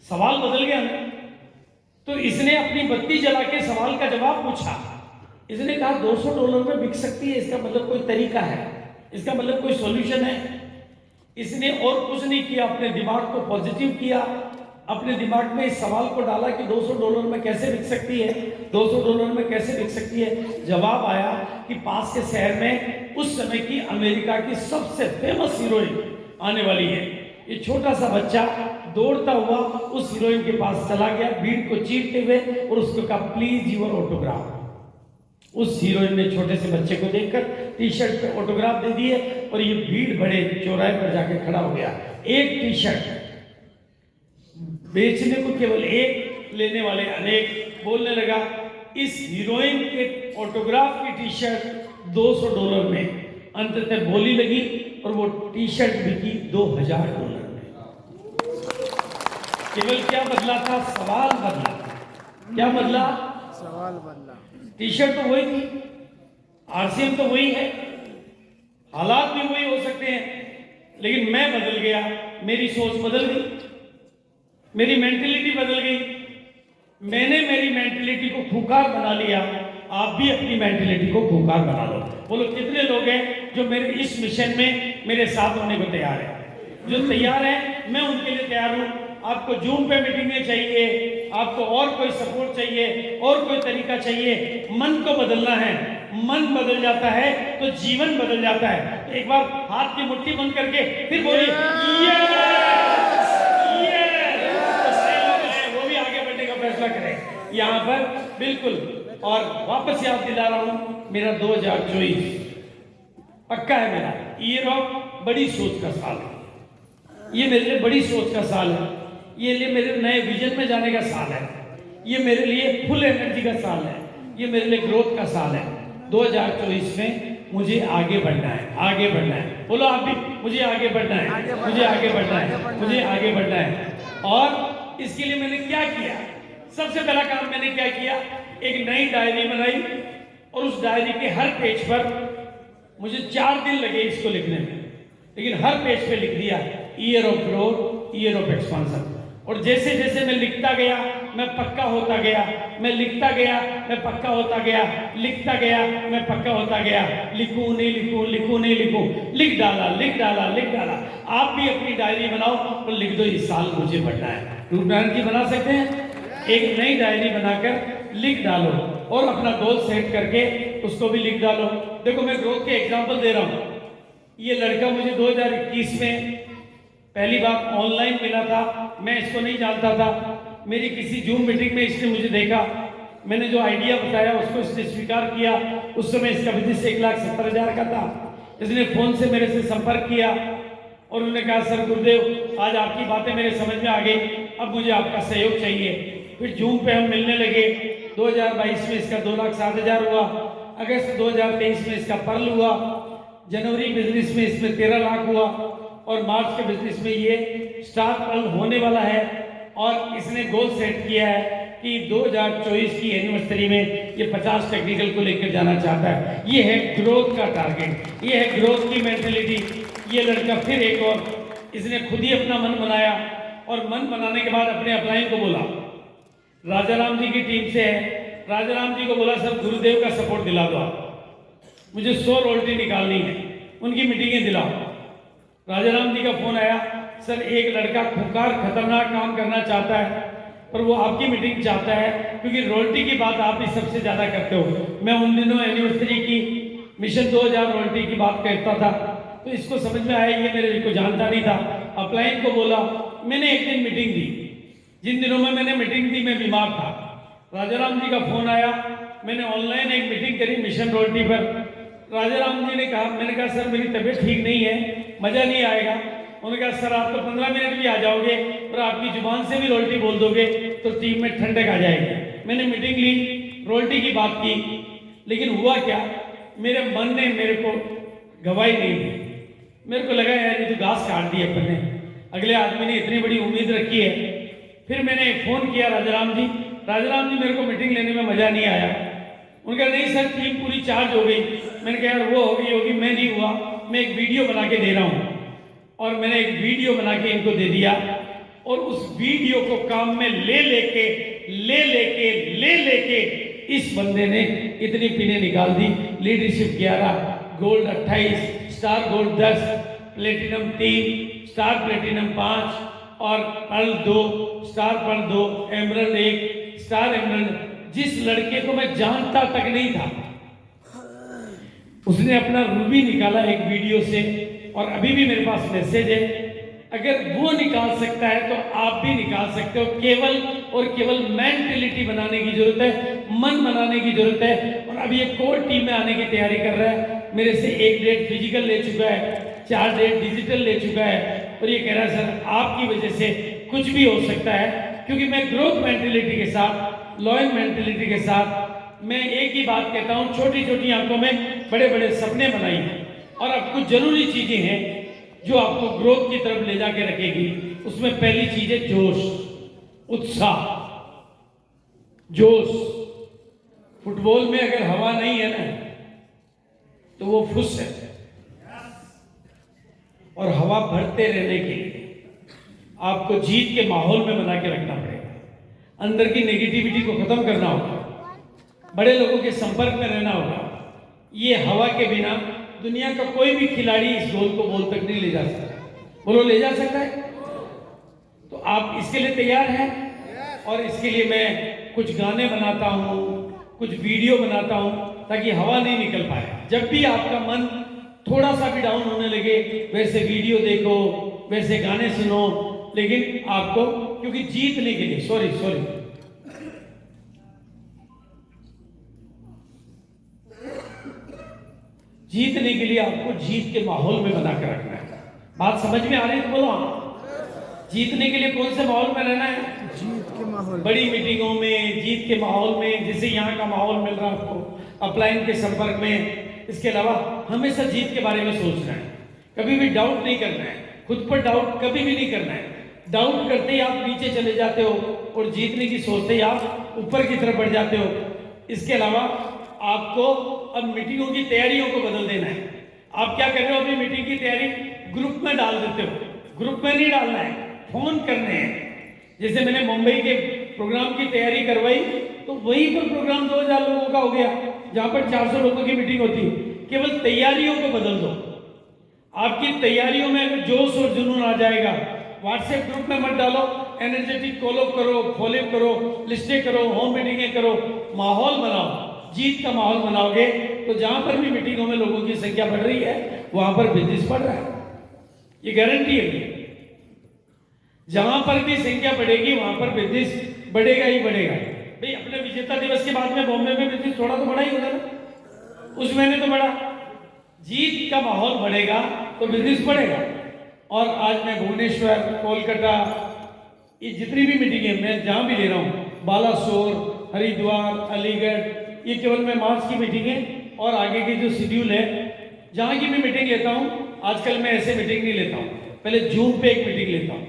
सवाल बदल गया ना। तो इसने अपनी बत्ती जला के सवाल का जवाब पूछा। इसने कहा $200 में बिक सकती है, इसका मतलब कोई तरीका है, इसका मतलब कोई सॉल्यूशन है। इसने और कुछ नहीं किया, अपने दिमाग को पॉजिटिव किया, अपने दिमाग में इस सवाल को डाला कि $200 में कैसे बिक सकती है, $200 में कैसे बिक सकती है। जवाब आया कि पास के शहर में उस समय की अमेरिका की सबसे फेमस हीरोइन आने वाली है। ये छोटा सा बच्चा दौड़ता हुआ उस हीरोइन के पास चला गया, भीड़ को चीरते हुए, और उसको कहा प्लीज यूर ऑटोग्राफ। उस हीरोइन ने छोटे से बच्चे को देखकर टी शर्ट पे ऑटोग्राफ दे दिए, और ये भीड़ बड़े चौराहे पर जाके खड़ा हो गया। एक टी शर्ट बेचने को केवल एक, लेने वाले अनेक। बोलने लगा इस हीरोइन के ऑटोग्राफ की टी शर्ट $200 में। अंततः बोली लगी और वो टी शर्ट बिकी $2000 में। केवल क्या बदला था, सवाल बदला। क्या बदला, सवाल बदला। टी शर्ट तो वही थी, आरसीएम तो वही है, हालात भी वही हो सकते हैं, लेकिन मैं बदल गया, मेरी सोच बदल गई, मेरी मेंटेलिटी बदल गई। मैंने मेरी मेंटेलिटी को खूंखार बना लिया, आप भी अपनी मेंटेलिटी को खूंखार बना लो। बोलो कितने लोग हैं जो मेरे इस मिशन में मेरे साथ होने को तैयार है? जो तैयार है मैं उनके लिए तैयार हूं। आपको जूम पे मीटिंगें चाहिए, आपको और कोई सपोर्ट चाहिए, और कोई तरीका चाहिए, मन को बदलना है। मन बदल जाता है तो जीवन बदल जाता है। तो एक बार हाथ की मुट्ठी बंद करके फिर बोलिए वो भी आगे बढ़ने का फैसला करें यहाँ पर, बिल्कुल। और वापस याद दिला रहा हूं, मेरा 2024 पक्का है, मेरा ईयर ऑफ बड़ी सोच का साल है। ये मेरे लिए बड़ी सोच का साल है, ये लिए मेरे नए विजन में जाने का साल है, ये मेरे लिए फुल एनर्जी का साल है, ये मेरे लिए ग्रोथ का साल है। 2024 में मुझे आगे बढ़ना है, आगे बढ़ना है। बोलो आप भी, मुझे आगे बढ़ना है, मुझे आगे बढ़ना है, मुझे आगे बढ़ना है। और इसके लिए मैंने क्या किया, सबसे पहला काम मैंने क्या किया, एक नई डायरी बनाई, और उस डायरी के हर पेज पर मुझे 4 दिन लगे इसको लिखने में, लेकिन हर पेज पे लिख दिया year of growth, year of expansion. और जैसे जैसे मैं लिखता गया मैं पक्का होता गया, मैं लिखता गया मैं पक्का होता गया, लिखता गया मैं पक्का होता गया। लिखूं नहीं लिखूं, लिखूं नहीं लिखूं, लिख डाला, लिख डाला, लिख डाला। आप भी अपनी डायरी बनाओ और लिख दो इस साल मुझे बढ़ना है। रूपनारायण जी बना सकते हैं, एक नई डायरी बनाकर लिख डालो और अपना गोल सेट करके उसको भी लिख डालो। देखो मैं ग्रोथ के एग्जाम्पल दे रहा हूँ। ये लड़का मुझे 2021 में पहली बार ऑनलाइन मिला था, मैं इसको नहीं जानता था। मेरी किसी जूम मीटिंग में इसने मुझे देखा, मैंने जो आइडिया बताया उसको इसने स्वीकार किया। उस समय इसका बिजनेस 1,70,000 का था। इसने फोन से मेरे से संपर्क किया और उन्होंने कहा सर गुरुदेव आज आपकी बातें मेरे समझ में आ गई, अब मुझे आपका सहयोग चाहिए। फिर जूम पे हम मिलने लगे। 2022 में इसका 2,07,000 हुआ, अगस्त 2023 में इसका पर्ल हुआ, जनवरी बिजनेस में इसमें 13 लाख हुआ, और मार्च के बिजनेस में ये स्टार पर्ल होने वाला है और इसने गोल सेट किया है कि 2024 की एनिवर्सरी में ये 50 टेक्निकल को लेकर जाना चाहता है। ये है ग्रोथ का टारगेट, ये है ग्रोथ की मेंटेलिटी। ये लड़का फिर एक और इसने खुद ही अपना मन बनाया और मन बनाने के बाद अपने अपलाइन को बोला, राजाराम जी की टीम से है, राजाराम जी को बोला सर गुरुदेव का सपोर्ट दिला दो, आप मुझे 100 रोल्टी निकालनी है, उनकी मीटिंगें दिलाओ। राजाराम जी का फोन आया, सर एक लड़का खुंखार खतरनाक काम करना चाहता है पर वो आपकी मीटिंग चाहता है क्योंकि रोल्टी की बात आप ही सबसे ज्यादा करते हो। मैं उन दिनों एनिवर्सरी की मिशन 2000 रोल्टी की बात करता था तो इसको समझ में आया, ये मेरे को जानता नहीं था। अपलाइन को बोला, मैंने एक दिन मीटिंग दी, जिन दिनों में मैंने मीटिंग दी मैं बीमार था। राजाराम जी का फोन आया, मैंने ऑनलाइन एक मीटिंग करी मिशन रोल्टी पर। राजाराम जी ने कहा, मैंने कहा सर मेरी तबीयत ठीक नहीं है, मजा नहीं आएगा। उन्होंने कहा सर आप तो 15 मिनट भी आ जाओगे और आपकी जुबान से भी रोल्टी बोल दोगे तो टीम में ठंडक आ जाएगी। मैंने मीटिंग ली, रोल्टी की बात की, लेकिन हुआ क्या, मेरे मन ने मेरे को गवाही नहीं दी। मेरे को लगा यार ये तो घास काट दी अपन ने, अगले आदमी ने इतनी बड़ी उम्मीद रखी है। फिर मैंने फोन किया राजाराम जी, राजाराम जी मेरे को मीटिंग लेने में मजा नहीं आया। उन्होंने कहा नहीं सर टीम पूरी चार्ज हो गई। मैंने कहा यार वो होगी, मैं नहीं हुआ, मैं एक वीडियो बना के दे रहा हूँ। और मैंने एक वीडियो बना के इनको दे दिया और उस वीडियो को काम में ले लेके इस बंदे ने इतनी पिने निकाल दी। Leadership 11, gold 28, star gold 10, platinum 3, star platinum 5 और pearl 2, star pearl 2, emerald 1, star emerald. जिस लड़के को मैं जानता तक नहीं था उसने अपना रूबी निकाला एक वीडियो से और अभी भी मेरे पास मैसेज है। अगर वो निकाल सकता है तो आप भी निकाल सकते हो। केवल और केवल मेंटेलिटी बनाने की जरूरत है, मन बनाने की जरूरत है। और अभी ये कोर टीम में आने की तैयारी कर रहा है। मेरे से 1 डेट फिजिकल ले चुका है, 4 डेट डिजिटल ले चुका है और ये कह रहा है सर आपकी वजह से कुछ भी हो सकता है, क्योंकि मैं ग्रोथ मेंटेलिटी के साथ, लॉयल मेंटेलिटी के साथ मैं एक ही बात कहता हूँ, छोटी छोटी आंखों में बड़े बड़े सपने बनाइए। और अब कुछ जरूरी चीजें हैं जो आपको ग्रोथ की तरफ ले जाके रखेगी। उसमें पहली चीज है जोश, उत्साह, जोश। फुटबॉल में अगर हवा नहीं है ना तो वो फुस है, और हवा भरते रहने के लिए आपको जीत के माहौल में बना के रखना पड़ेगा। अंदर की नेगेटिविटी को खत्म करना होगा, बड़े लोगों के संपर्क में रहना होगा। ये हवा के बिना दुनिया का कोई भी खिलाड़ी इस गोल को गोल तक नहीं ले जा सकता। बोलो ले जा सकता है? तो आप इसके लिए तैयार हैं? और इसके लिए मैं कुछ गाने बनाता हूँ, कुछ वीडियो बनाता हूँ ताकि हवा नहीं निकल पाए। जब भी आपका मन थोड़ा सा भी डाउन होने लगे वैसे वीडियो देखो, वैसे गाने सुनो, लेकिन आपको क्योंकि जीतने के लिए सॉरी जीतने के लिए आपको जीत के माहौल में बनाकर रखना है। बात समझ में आ रही है तो बोलो हाँ। जीतने के लिए कौन से माहौल में रहना है? जीत के माहौल, बड़ी मीटिंगों में, जीत के माहौल में, जैसे यहाँ का माहौल मिल रहा है आपको, अपलाइन के संपर्क में। इसके अलावा हमेशा जीत के बारे में सोचना है, कभी भी डाउट नहीं करना है, खुद पर डाउट कभी भी नहीं करना है। डाउट करते ही आप नीचे चले जाते हो और जीतने की सोचते ही आप ऊपर की तरफ बढ़ जाते हो। इसके अलावा आपको अब मीटिंगों की तैयारियों को बदल देना है। आप क्या कर रहे हो? अपनी मीटिंग की तैयारी ग्रुप में डाल देते हो। ग्रुप में नहीं डालना है, फोन करने हैं। जैसे मैंने मुंबई के प्रोग्राम की तैयारी करवाई तो वहीं पर प्रोग्राम 2000 लोगों का हो गया, जहां पर 400 लोगों की मीटिंग होती। केवल तैयारियों को बदल दो। आपकी तैयारियों में अगर जोश और जुनून आ जाएगा, व्हाट्सएप ग्रुप में मत डालो, एनर्जेटिक कॉल अप करो, फॉलो करो, लिस्टें करो, होम मीटिंगें करो, माहौल बनाओ। जीत का माहौल बनाओगे तो जहां पर भी मीटिंगों में लोगों की संख्या बढ़ रही है वहां पर बिजनेस बढ़ रहा है, ये गारंटी है। जहां पर भी संख्या बढ़ेगी वहां पर बिजनेस बढ़ेगा ही बढ़ेगा। भाई अपने विजेता दिवस के बाद में बॉम्बे में बिजनेस थोड़ा तो बढ़ा ही होगा ना, उस महीने तो बढ़ा। जीत का माहौल बढ़ेगा तो बिजनेस बढ़ेगा। और आज मैं भुवनेश्वर, कोलकाता, ये जितनी भी मीटिंग है मैं जहां भी ले रहा हूँ, बालासोर, हरिद्वार, अलीगढ़, ये केवल मैं मार्च की मीटिंग है और आगे की जो शेड्यूल है जहां की भी मीटिंग लेता हूं। आजकल मैं ऐसे मीटिंग नहीं लेता हूं, पहले जून पे एक मीटिंग लेता हूं,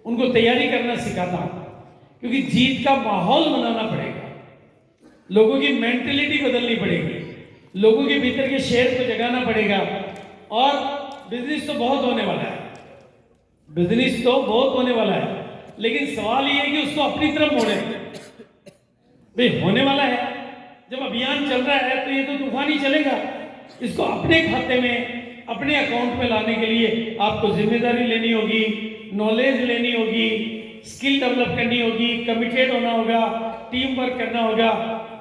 उनको तैयारी करना सिखाता हूं, क्योंकि जीत का माहौल बनाना पड़ेगा, लोगों की मेंटेलिटी बदलनी पड़ेगी, लोगों के भीतर के शेर को जगाना पड़ेगा। और बिजनेस तो बहुत होने वाला है, बिजनेस तो बहुत होने वाला है, लेकिन सवाल ये है कि उसको अपनी तरफ मोड़े। भाई होने वाला है, जब अभियान चल रहा है तो ये तो तूफान ही चलेगा। इसको अपने खाते में, अपने अकाउंट में लाने के लिए आपको जिम्मेदारी लेनी होगी, नॉलेज लेनी होगी, स्किल डेवलप करनी होगी, कमिटेड होना होगा, टीम वर्क करना होगा,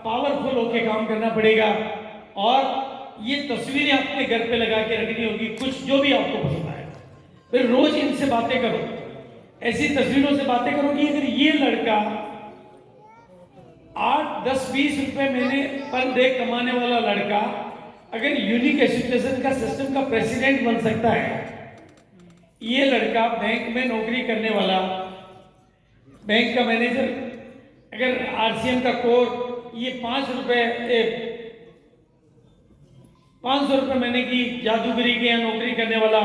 पावरफुल होके काम करना पड़ेगा। और ये तस्वीरें अपने घर पे लगा के रखनी होगी, कुछ जो भी आपको पसंद आए, फिर रोज इनसे बातें करो, ऐसी तस्वीरों से बातें करो कि अगर ये लड़का 8, 10, 20 रुपए महीने पर डे कमाने वाला लड़का अगर यूनिक एजुकेशन का सिस्टम का प्रेसिडेंट बन सकता है, ये लड़का बैंक में नौकरी करने वाला, बैंक का मैनेजर, अगर आरसीएम का कोर ये 500 रुपए महीने की जादूगरी के यहाँ नौकरी करने वाला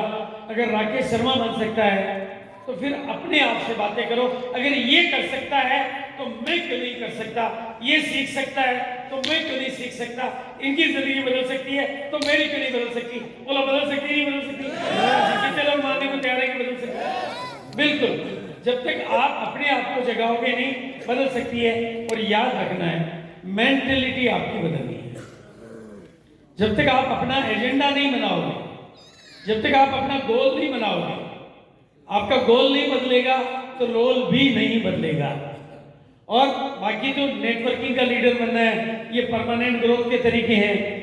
अगर राकेश शर्मा बन सकता है, तो फिर अपने आप से बातें करो, अगर ये कर सकता है तो मैं क्यों नहीं कर सकता, ये सीख सकता है तो मैं क्यों नहीं सीख सकता, इनकी जिंदगी बदल सकती है तो मेरी क्यों नहीं बदल सकती। बोला बदल सकती नहीं बदल सकती, कितने लोग मानने को तैयार है कि बदल सकती। बिल्कुल, जब तक आप अपने आप को जगाओगे नहीं, बदल सकती है। और याद रखना है, मेंटेलिटी आपकी बदलनी है। जब तक आप अपना एजेंडा नहीं बनाओगे, जब तक आप अपना गोल नहीं बनाओगे, आपका गोल नहीं बदलेगा तो रोल भी नहीं बदलेगा। और बाकी जो नेटवर्किंग का लीडर बनना है, ये परमानेंट ग्रोथ के तरीके हैं।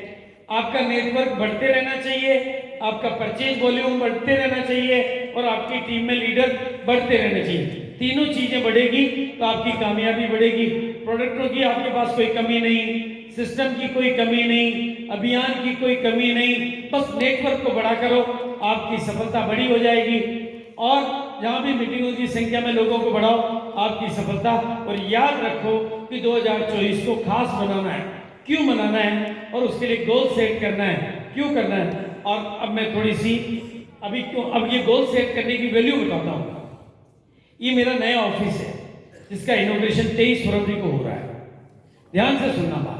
आपका नेटवर्क बढ़ते रहना चाहिए, आपका परचेज वॉल्यूम बढ़ते रहना चाहिए, और आपकी टीम में लीडर बढ़ते रहने चाहिए। तीनों चीजें बढ़ेगी तो आपकी कामयाबी बढ़ेगी। प्रोडक्टों की आपके पास कोई कमी नहीं, सिस्टम की कोई कमी नहीं, अभियान की कोई कमी नहीं, बस नेटवर्क को बड़ा करो, आपकी सफलता बड़ी हो जाएगी। और जहां भी मीटिंगों की संख्या में लोगों को बढ़ाओ, आपकी सफलता। और याद रखो कि 2024 को खास बनाना है। क्यों बनाना है? और उसके लिए गोल सेट करना है। क्यों करना है? और अब मैं थोड़ी सी अब ये गोल सेट करने की वैल्यू बताता हूँ। ये मेरा नया ऑफिस है जिसका इनॉग्रेशन 23 फरवरी को हो रहा है। ध्यान से सुनना बात,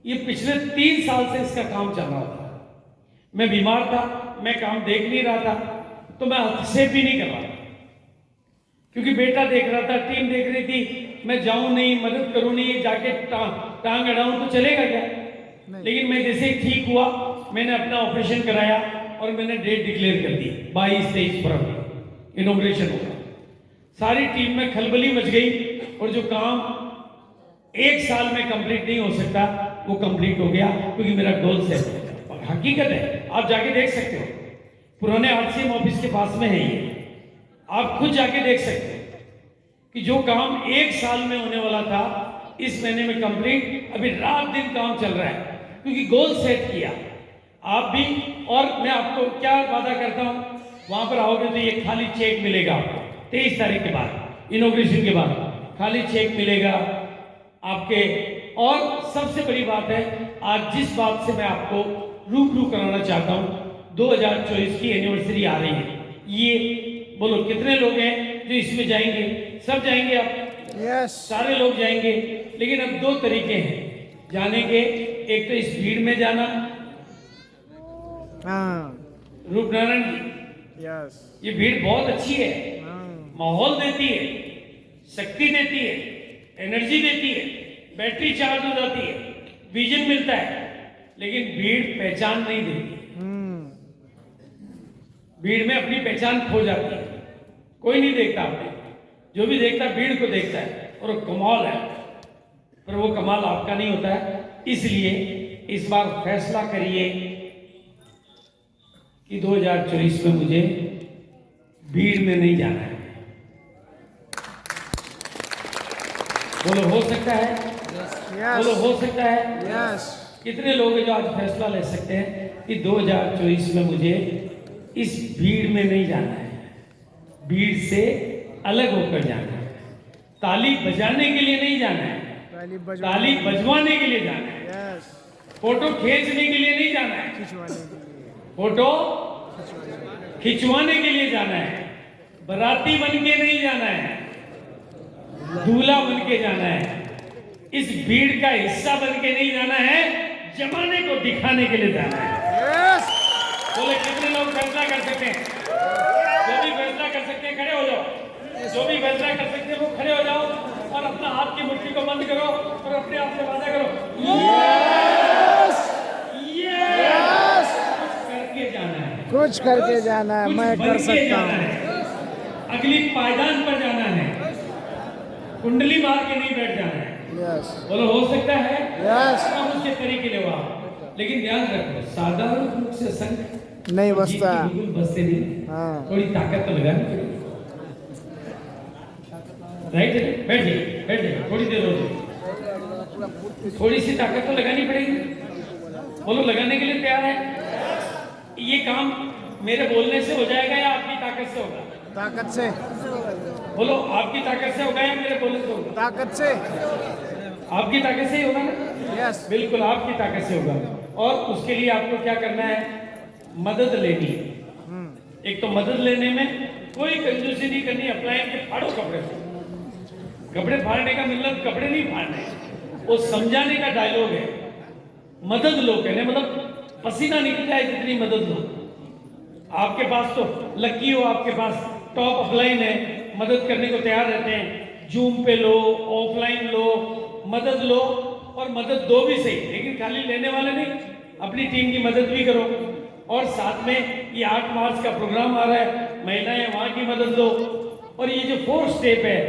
ये पिछले 3 साल से इसका काम चल रहा था। मैं बीमार था, मैं काम देख नहीं रहा था, तो मैं हस्तक्षेप भी नहीं कर रहा था, क्योंकि बेटा देख रहा था, टीम देख रही थी। मैं जाऊं नहीं, मदद करूं नहीं, जाके टांग अड़ाऊं तो चलेगा क्या? लेकिन मैं जैसे ही ठीक हुआ, मैंने अपना ऑपरेशन कराया और मैंने डेट डिक्लेयर कर दी, 22-23 फरवरी इनॉग्रेशन होगा। सारी टीम में खलबली मच गई, और जो काम 1 साल में कंप्लीट नहीं हो सकता वो कंप्लीट हो गया, क्योंकि मेरा गोल सेट हो गया। हकीकत है, आप जाके देख सकते हो, पुराने आरसीएम ऑफिस के पास में है ये, आप खुद जाके देख सकते हो कि जो काम 1 साल में होने वाला था, इस महीने में कंप्लीट। अभी रात दिन काम चल रहा है, क्योंकि गोल सेट किया। आप भी, और मैं आपको क्या वादा करता हूं, वहां पर आओगे तो ये खाली चेक मिलेगा आपको 23 तारीख के बाद, इनॉग्रेशन के बाद खाली चेक मिलेगा आपके। और सबसे बड़ी बात है, आज जिस बात से मैं आपको रूबरू कराना चाहता हूं, 2024 की एनिवर्सरी आ रही है। ये बोलो कितने लोग हैं जो इसमें जाएंगे? सब जाएंगे आप? यस, सारे लोग जाएंगे। लेकिन अब 2 तरीके हैं जाने के। एक तो इस भीड़ में जाना, रूपनारायण जी, यस, ये भीड़ बहुत अच्छी है, माहौल देती है, शक्ति देती है, एनर्जी देती है, बैटरी चार्ज हो जाती है, विजन मिलता है। लेकिन भीड़ पहचान नहीं देती, भीड़ में अपनी पहचान खो जाती है। कोई नहीं देखता आपने, जो भी देखता भीड़ को देखता है, और वो कमाल है, पर वो कमाल आपका नहीं होता है। इसलिए इस बार फैसला करिए कि 2024 में मुझे भीड़ में नहीं जाना है। बोलो हो सकता है? बोलो हो सकता है? यस। कितने लोग हैं जो आज फैसला ले सकते हैं कि 2024 में मुझे इस भीड़ में नहीं जाना है, भीड़ से अलग होकर जाना है, ताली बजाने के लिए नहीं जाना है, ताली बजवाने के लिए जाना है, यस, फोटो खींचने के लिए नहीं जाना है, खिंचवाने के लिए, फोटो खिंचवाने के लिए जाना है। बराती बन के नहीं जाना है, दूल्हा बन के जाना है। इस भीड़ का हिस्सा बन के नहीं जाना है, जमाने को दिखाने के लिए जाना है। बोले कितने लोग फैसला कर सकते हैं? जो भी फैसला कर सकते हैं खड़े हो जाओ। जो भी फैसला कर सकते हैं वो खड़े हो जाओ और अपना हाथ की मुट्ठी को बंद करो और अपने आप से वादा करो, करके जाना है, कुछ करके जाना है, कुछ मैं बन कर के सकता जाना हूँ। है, अगली पायदान पर जाना है, कुंडली मार के नहीं बैठ जाना है। यस बोलो हो सकता है? यस हम उसके तरीके ले आओ, लेकिन ध्यान रखो साधारण रूप से संघ नहीं बसता। बिल्कुल बसते नहीं। हाँ थोड़ी ताकत तो लगानी पड़ेगी। राइट, बैठ जाइए, थोड़ी देर हो जाए, थोड़ी सी ताकत तो लगानी पड़ेगी। बोलो लगाने के लिए तैयार है? ये काम मेरे बोलने से हो जाएगा या आपकी ताकत से होगा? ताकत से, बोलो आपकी ताकत से होगा या मेरे बोलने से होगा? ताकत से। आपकी ताकत से ही होगा ना? यस बिल्कुल आपकी ताकत से होगा। और उसके लिए आपको क्या करना है? मदद लेनी है। एक तो मदद लेने में कोई कंजूसी नहीं करनी, अप्लाई के फाड़ो कपड़े से। कपड़े फाड़ने का मतलब कपड़े नहीं फाड़ने, वो समझाने का डायलॉग है। मदद लो कहने मतलब पसीना निकल जाए जितनी मदद लो। आपके पास तो लकी हो, आपके पास टॉप अपलाइन है, मदद करने को तैयार रहते हैं। जूम पे लो, ऑफलाइन लो, मदद लो और मदद दो भी सही, लेकिन खाली लेने वाले नहीं, अपनी टीम की मदद भी करो। और साथ में ये 8 मार्च का प्रोग्राम आ रहा है, महिलाएं वहां की मदद दो। और ये जो 4 स्टेप है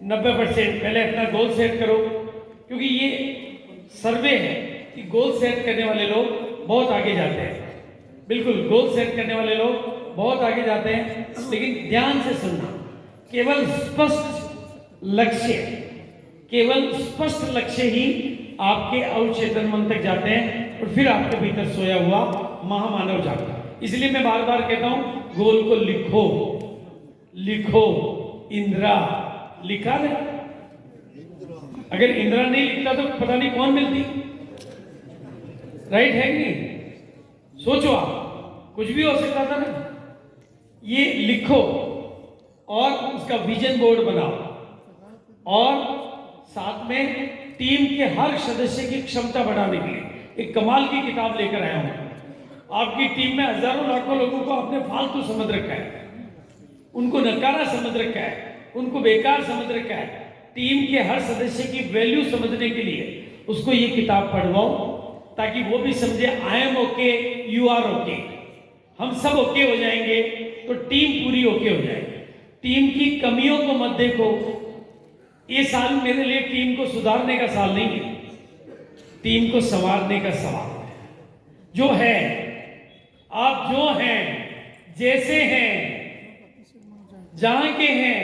90%, पहले अपना गोल सेट करो, क्योंकि ये सर्वे है कि गोल सेट करने वाले लोग बहुत आगे जाते हैं। बिल्कुल गोल सेट करने वाले लोग बहुत आगे जाते हैं, लेकिन ध्यान से सुनना, केवल स्पष्ट लक्ष्य ही आपके अवचेतन मन तक जाते हैं और फिर आपके भीतर सोया हुआ महामानव जागता है। इसलिए मैं बार बार कहता हूं, गोल को लिखो लिखो। इंदिरा लिखा ना? अगर इंदिरा नहीं लिखता तो पता नहीं कौन मिलती। राइट है कि नहीं? सोचो आप, कुछ भी हो सकता था ना। ये लिखो और उसका विजन बोर्ड बनाओ और साथ में टीम के हर सदस्य की क्षमता बढ़ाने के लिए एक कमाल की किताब लेकर आया हूं। आपकी टीम में हजारों लाखों लोगों को आपने फालतू समझ रखा है, उनको नकारा समझ रखा है, उनको बेकार समझ रखा है। टीम के हर सदस्य की वैल्यू समझने के लिए उसको ये किताब पढ़वाओ, ताकि वो भी समझे I am okay, you are okay. हम सब ओके हो जाएंगे तो टीम पूरी ओके हो जाएगी। टीम की कमियों को मत देखो। ये साल मेरे लिए टीम को सुधारने का साल नहीं है, टीम को संवारने का सवाल है। जो है, आप जो हैं, जैसे हैं, जहां के हैं,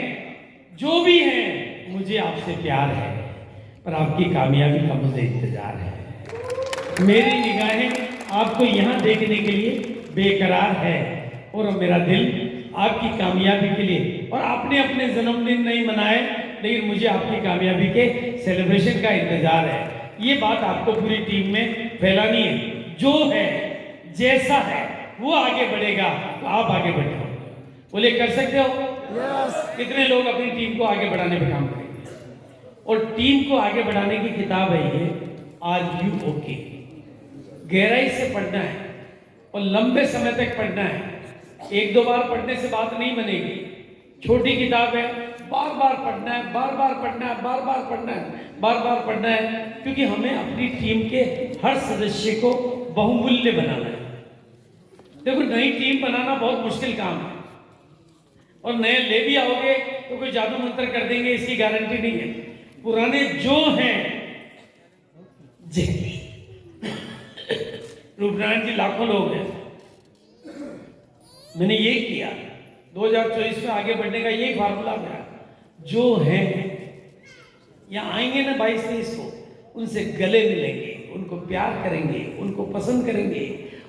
जो भी हैं, मुझे आपसे प्यार है, पर आपकी कामयाबी का मुझे इंतजार है। मेरी निगाहें आपको यहां देखने के लिए बेकरार है और मेरा दिल आपकी कामयाबी के लिए। और आपने अपने जन्मदिन नहीं मनाए, लेकिन मुझे आपकी कामयाबी के सेलिब्रेशन का इंतजार है। ये बात आपको पूरी टीम में फैलानी है। जो है, जैसा है, वो आगे बढ़ेगा तो आप आगे बढ़े। बोले कर सकते हो? यस कितने लोग अपनी टीम को आगे बढ़ाने पे काम करेंगे? और टीम को आगे बढ़ाने की किताब है ये, आर यू ओके। गहराई से पढ़ना है और लंबे समय तक पढ़ना है। 1-2 बार पढ़ने से बात नहीं बनेगी। छोटी किताब है, बार बार पढ़ना है, बार बार पढ़ना है, बार बार पढ़ना है, बार बार पढ़ना है, क्योंकि हमें अपनी टीम के हर सदस्य को बहुमूल्य बनाना है। देखो, नई टीम बनाना बहुत मुश्किल काम है और नए ले भी आओगे तो कोई जादू मंत्र कर देंगे इसकी गारंटी नहीं है। पुराने जो हैं, रूपनारायण जी लाखों लोग हैं, मैंने ये किया 2024 में आगे बढ़ने का यही फार्मूला मेरा। जो हैं यहाँ आएंगे ना 22-23 को, उनसे गले मिलेंगे, उनको प्यार करेंगे, उनको पसंद करेंगे,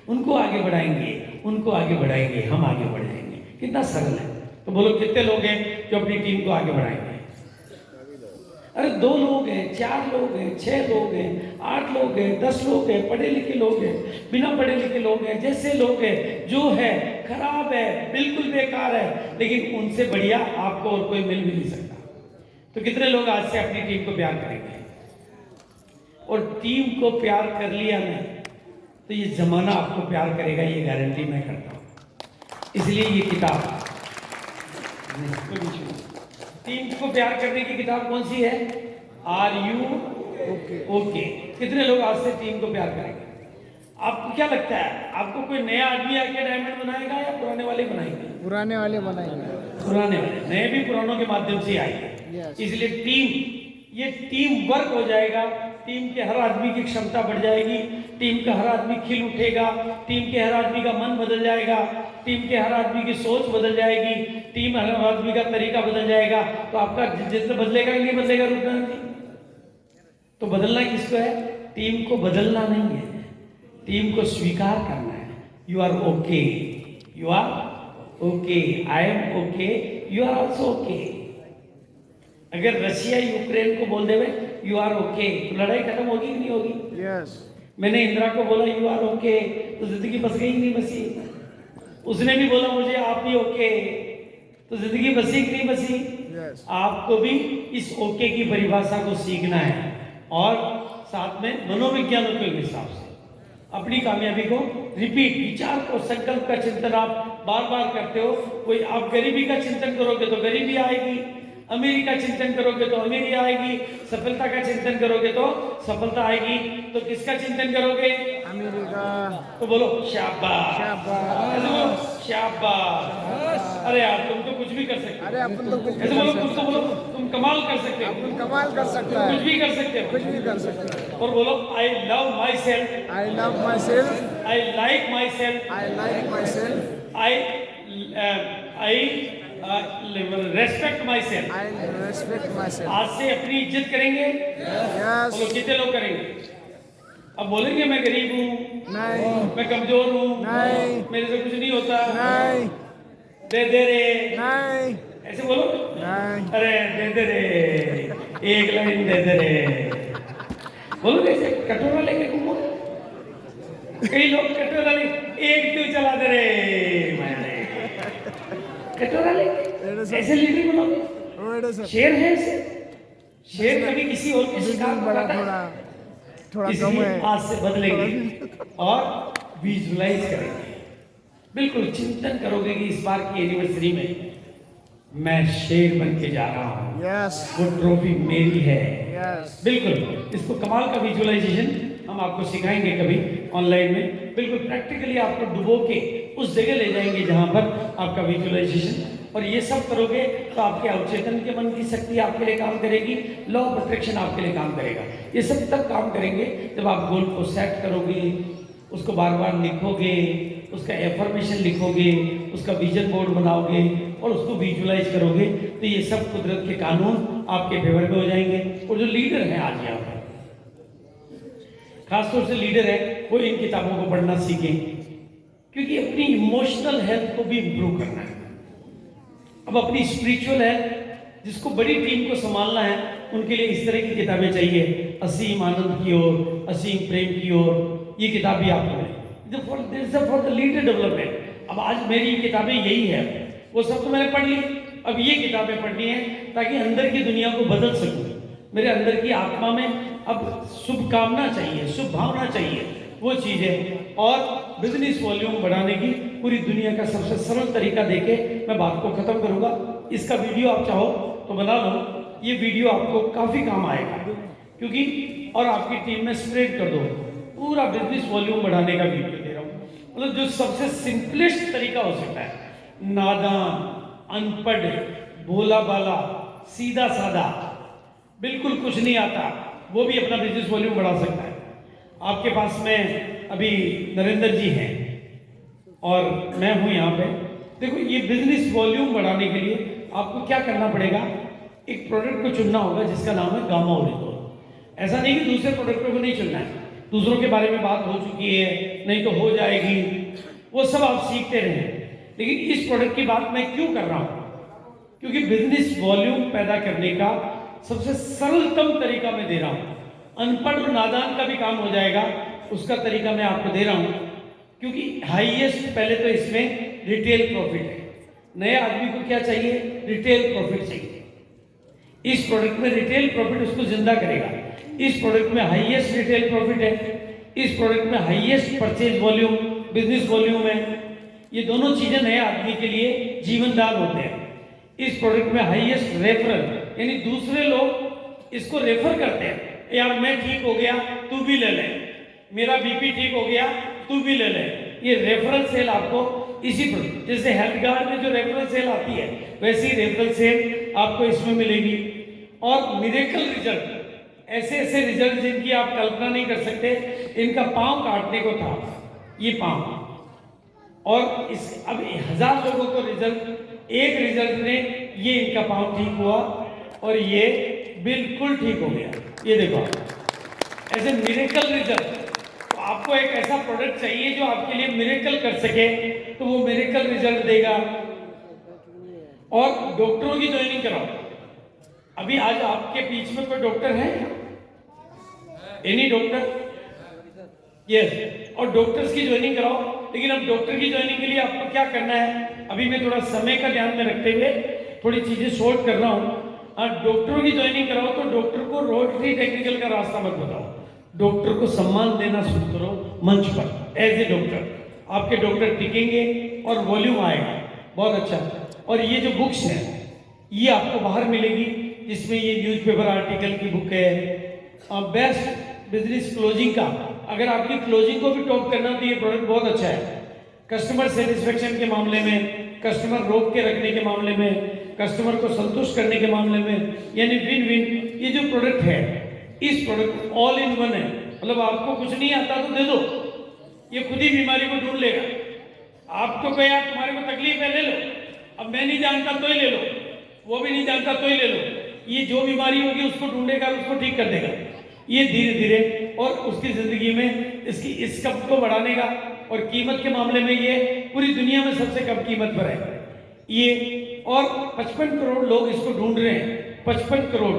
उनको आगे बढ़ाएंगे, उनको आगे बढ़ाएंगे, हम आगे बढ़ जाएंगे। कितना सरल है। तो बोलो कितने लोग हैं जो अपनी टीम को आगे बढ़ाएंगे? अरे 2 लोग हैं, 4 लोग हैं, 6 लोग हैं, 8 लोग हैं, 10 लोग हैं, पढ़े लिखे लोग हैं, बिना पढ़े लिखे लोग हैं, जैसे लोग हैं, जो है खराब है, बिल्कुल बेकार है, लेकिन उनसे बढ़िया आपको और कोई मिल भी नहीं सकता। तो कितने लोग आज से अपनी टीम को प्यार करेंगे? और टीम को प्यार कर लिया ना, तो ये जमाना आपको प्यार करेगा, ये गारंटी मैं करता हूं। इसलिए ये किताब टीम को प्यार करने की किताब कौन सी है? Are you okay? कितने लोग आज से टीम को प्यार करेंगे? आपको क्या लगता है, आपको कोई नया आदमी आके डायमंड बनाएगा या पुराने वाले बनाएंगे? पुराने वाले बनाएंगे। पुराने वाले, नए भी पुरानों के माध्यम से आएंगे। Yes. इसलिए ये टीम वर्क हो जाएगा, टीम के हर आदमी की क्षमता बढ़ जाएगी, टीम का हर आदमी खिल उठेगा, टीम के हर आदमी का मन बदल जाएगा, टीम के हर आदमी की सोच बदल जाएगी, टीम हर आदमी का तरीका बदल जाएगा। तो आपका जितना बदलेगा कि नहीं बदलेगा रूपनारायण जी? तो बदलना किसको है? टीम को बदलना नहीं है, टीम को स्वीकार करना है। You are okay, you are okay, I am okay, you are also okay. अगर रशिया यूक्रेन को बोल देवे यू आर ओके, तो लड़ाई खत्म होगी कि नहीं होगी? यस। मैंने इंदिरा को बोला यू आर ओके, तो जिंदगी बस गई कि नहीं बसी? उसने भी बोला मुझे आप भी ओके, तो जिंदगी बसी कि नहीं बसी? यस। आपको भी इस ओके की परिभाषा को सीखना है और साथ में मनोविज्ञानों के हिसाब से अपनी कामयाबी को रिपीट, विचार को, संकल्प का चिंतन आप बार बार करते हो। कोई आप गरीबी का चिंतन करोगे तो गरीबी आएगी, अमीरी का चिंतन करोगे तो अमीरी आएगी, सफलता का चिंतन करोगे तो सफलता आएगी। तो किसका चिंतन करोगे? अमीरी का। तो बोलो शाबाश, शाबाश। ऐसे बोलो शाबाश। अरे यार तुम तो कुछ भी कर सकते हो। अरे अपन तो कुछ भी ऐसे कर बोलो, सकते तुम तो बोलो तुम कमाल कर सकते हो, हैं। कमाल कर सकता कुछ है, भी कर सकते हो, कुछ भी कर सकता है। और बोलो I love my self, I love my self, I like my self, I like my self, I respect my self. I respect my self. आज से अपनी इज्जत करेंगे। यस। बोलो कितने लोग करेंगे? अब बोलेंगे मैं गरीब हूँ, नहीं, मैं कमजोर हूँ, नहीं, मेरे से कुछ नहीं होता, नहीं, दे दे रे, नहीं, ऐसे बोलो। नहीं। अरे दे दे रे, एक लाइन दे दे रे, बोलो कैसे? कटोरा लेके घूमो। कई लोग कटोरा ले, एक क्यों चला दे रे, कटोरा लेके ऐसे लीडर बनोगे? शेर है ऐसे? शेर कभी किसी और के शिकार को बड़ा करता है? थोड़ा कम इसलिए है। आज से बदलेंगे और विजुअलाइज करेंगे, बिल्कुल चिंतन करोगे कि इस बार की एनिवर्सरी में मैं शेर बन के जा रहा हूँ, यस, वो ट्रॉफी मेरी है। यस। बिल्कुल इसको कमाल का विजुअलाइजेशन हम आपको सिखाएंगे कभी ऑनलाइन में, बिल्कुल प्रैक्टिकली आपको डुबो के उस जगह ले जाएंगे जहां पर आपका विजुअलाइजेशन। और ये सब करोगे तो आपके अवचेतन के मन की शक्ति आपके लिए काम करेगी, लॉ ऑफ अट्रैक्शन आपके लिए काम करेगा। ये सब तब काम करेंगे जब आप गोल को सेट करोगे, उसको बार बार लिखोगे, उसका एफर्मेशन लिखोगे, उसका विजन बोर्ड बनाओगे और उसको विजुअलाइज करोगे, तो ये सब कुदरत के कानून आपके फेवर में हो जाएंगे। और जो लीडर हैं आज यहाँ पर, खासतौर से लीडर है, वो इन किताबों को पढ़ना सीखें, क्योंकि अपनी इमोशनल हेल्थ को भी इंप्रूव करना है। अब अपनी स्पिरिचुअल हेल्थ, जिसको बड़ी टीम को संभालना है, उनके लिए इस तरह की किताबें चाहिए, असीम आनंद की ओर, असीम प्रेम की ओर। ये किताब भी आप पढ़ें फॉर द लीडर डेवलपमेंट। अब आज मेरी किताबें यही है, वो सब तो मैंने पढ़ ली, अब ये किताबें पढ़नी है ताकि अंदर की दुनिया को बदल सकूं। मेरे अंदर की आत्मा में अब शुभ कामना चाहिए, शुभ भावना चाहिए, वो चीज है। और बिजनेस वॉल्यूम बढ़ाने की पूरी दुनिया का सबसे सरल तरीका देके मैं बात को खत्म करूंगा। इसका वीडियो आप चाहो तो बना लो, ये वीडियो आपको काफी काम आएगा, क्योंकि और आपकी टीम में स्प्रेड कर दो। पूरा बिजनेस वॉल्यूम बढ़ाने का वीडियो दे रहा हूँ, मतलब जो सबसे सिंपलेस्ट तरीका हो सकता है। नादान, अनपढ़, भोला बाला, सीधा साधा, बिल्कुल कुछ नहीं आता, वो भी अपना बिजनेस वॉल्यूम बढ़ा सकता है। आपके पास में अभी नरेंद्र जी हैं और मैं हूं यहाँ पे। देखो, ये बिजनेस वॉल्यूम बढ़ाने के लिए आपको क्या करना पड़ेगा, एक प्रोडक्ट को चुनना होगा जिसका नाम है गामा ओरिजिनल। ऐसा नहीं कि दूसरे प्रोडक्टों को नहीं चुनना है, दूसरों के बारे में बात हो चुकी है, नहीं तो हो जाएगी, वो सब आप सीखते रहें। लेकिन इस प्रोडक्ट की बात मैं क्यों कर रहा हूं, क्योंकि बिजनेस वॉल्यूम पैदा करने का सबसे सरलतम तरीका मैं दे रहा हूं। अनपढ़ और नादान का भी काम हो जाएगा, उसका तरीका मैं आपको दे रहा हूं। क्योंकि हाईएस्ट पहले तो इसमें रिटेल प्रॉफिट है। नए आदमी को क्या चाहिए? रिटेल प्रॉफिट चाहिए। इस प्रोडक्ट में रिटेल प्रॉफिट उसको जिंदा करेगा। इस प्रोडक्ट में हाईएस्ट रिटेल प्रॉफिट है, इस प्रोडक्ट में highest purchase volume, business volume है। ये दोनों चीजें नए आदमी के लिए जीवनदान होते हैं। इस प्रोडक्ट में हाईएस्ट रेफरल, यानी दूसरे लोग इसको रेफर करते हैं, यार मैं ठीक हो गया तू भी ले ले, मेरा बीपी ठीक हो गया तू भी ले ले। ये रेफरल सेल आपको इसी प्रोडक्ट, जैसे हेल्थ कार्ड में जो रेफरल सेल आती है वैसी रेफरल सेल आपको इसमें मिलेगी। और मिरेकल रिजल्ट, ऐसे ऐसे रिजल्ट जिनकी आप कल्पना नहीं कर सकते। इनका पांव काटने को था, ये पांव, और इस अब 1000 लोगों को रिजल्ट, एक रिजल्ट ने ये इनका पांव ठीक हुआ और ये बिल्कुल ठीक हो गया। ये देखो ऐसे मिरेकल रिजल्ट। तो आपको एक ऐसा प्रोडक्ट चाहिए जो आपके लिए मिरेकल कर सके, तो वो मिरेकल रिजल्ट देगा। और डॉक्टरों की ज्वाइनिंग कराओ। अभी आज आपके बीच में कोई डॉक्टर है? Any doctor? यस। और डॉक्टर्स की ज्वाइनिंग कराओ। लेकिन अब डॉक्टर की ज्वाइनिंग के लिए आपको क्या करना है, अभी मैं थोड़ा समय का ध्यान में रखते हुए थोड़ी चीजें शॉर्ट कर रहा हूं। डॉक्टरों की ज्वाइनिंग कराओ तो डॉक्टर को रोटरी टेक्निकल का रास्ता मत बताओ, डॉक्टर को सम्मान देना शुरू करो मंच पर। एज ए डॉक्टर आपके डॉक्टर टिकेंगे और वॉल्यूम आएगा बहुत अच्छा। और ये जो बुक्स हैं ये आपको बाहर मिलेगी, जिसमें ये न्यूज़पेपर आर्टिकल की बुक है, बेस्ट बिजनेस क्लोजिंग का। अगर आपकी क्लोजिंग को भी टॉप करना तो ये प्रोडक्ट बहुत अच्छा है। कस्टमर सेटिस्फेक्शन के मामले में, कस्टमर रोक के रखने के मामले में, कस्टमर को संतुष्ट करने के मामले में, यानी विन विन। ये जो प्रोडक्ट है, इस प्रोडक्ट ऑल इन वन है। मतलब आपको कुछ नहीं आता तो दे दो, ये खुद ही बीमारी को ढूंढ लेगा। आपको कोई यार तुम्हारे को तकलीफ है ले लो, अब मैं नहीं जानता तो ही ले लो, वो भी नहीं जानता तो ही ले लो। ये जो बीमारी होगी उसको ढूंढेगा, उसको ठीक कर देगा। ये धीरे धीरे और उसकी जिंदगी में इसकी इस कप को बढ़ाने का। और कीमत के मामले में ये पूरी दुनिया में सबसे कम कीमत पर है ये। और 55 करोड़ लोग इसको ढूंढ रहे हैं। 55 करोड़।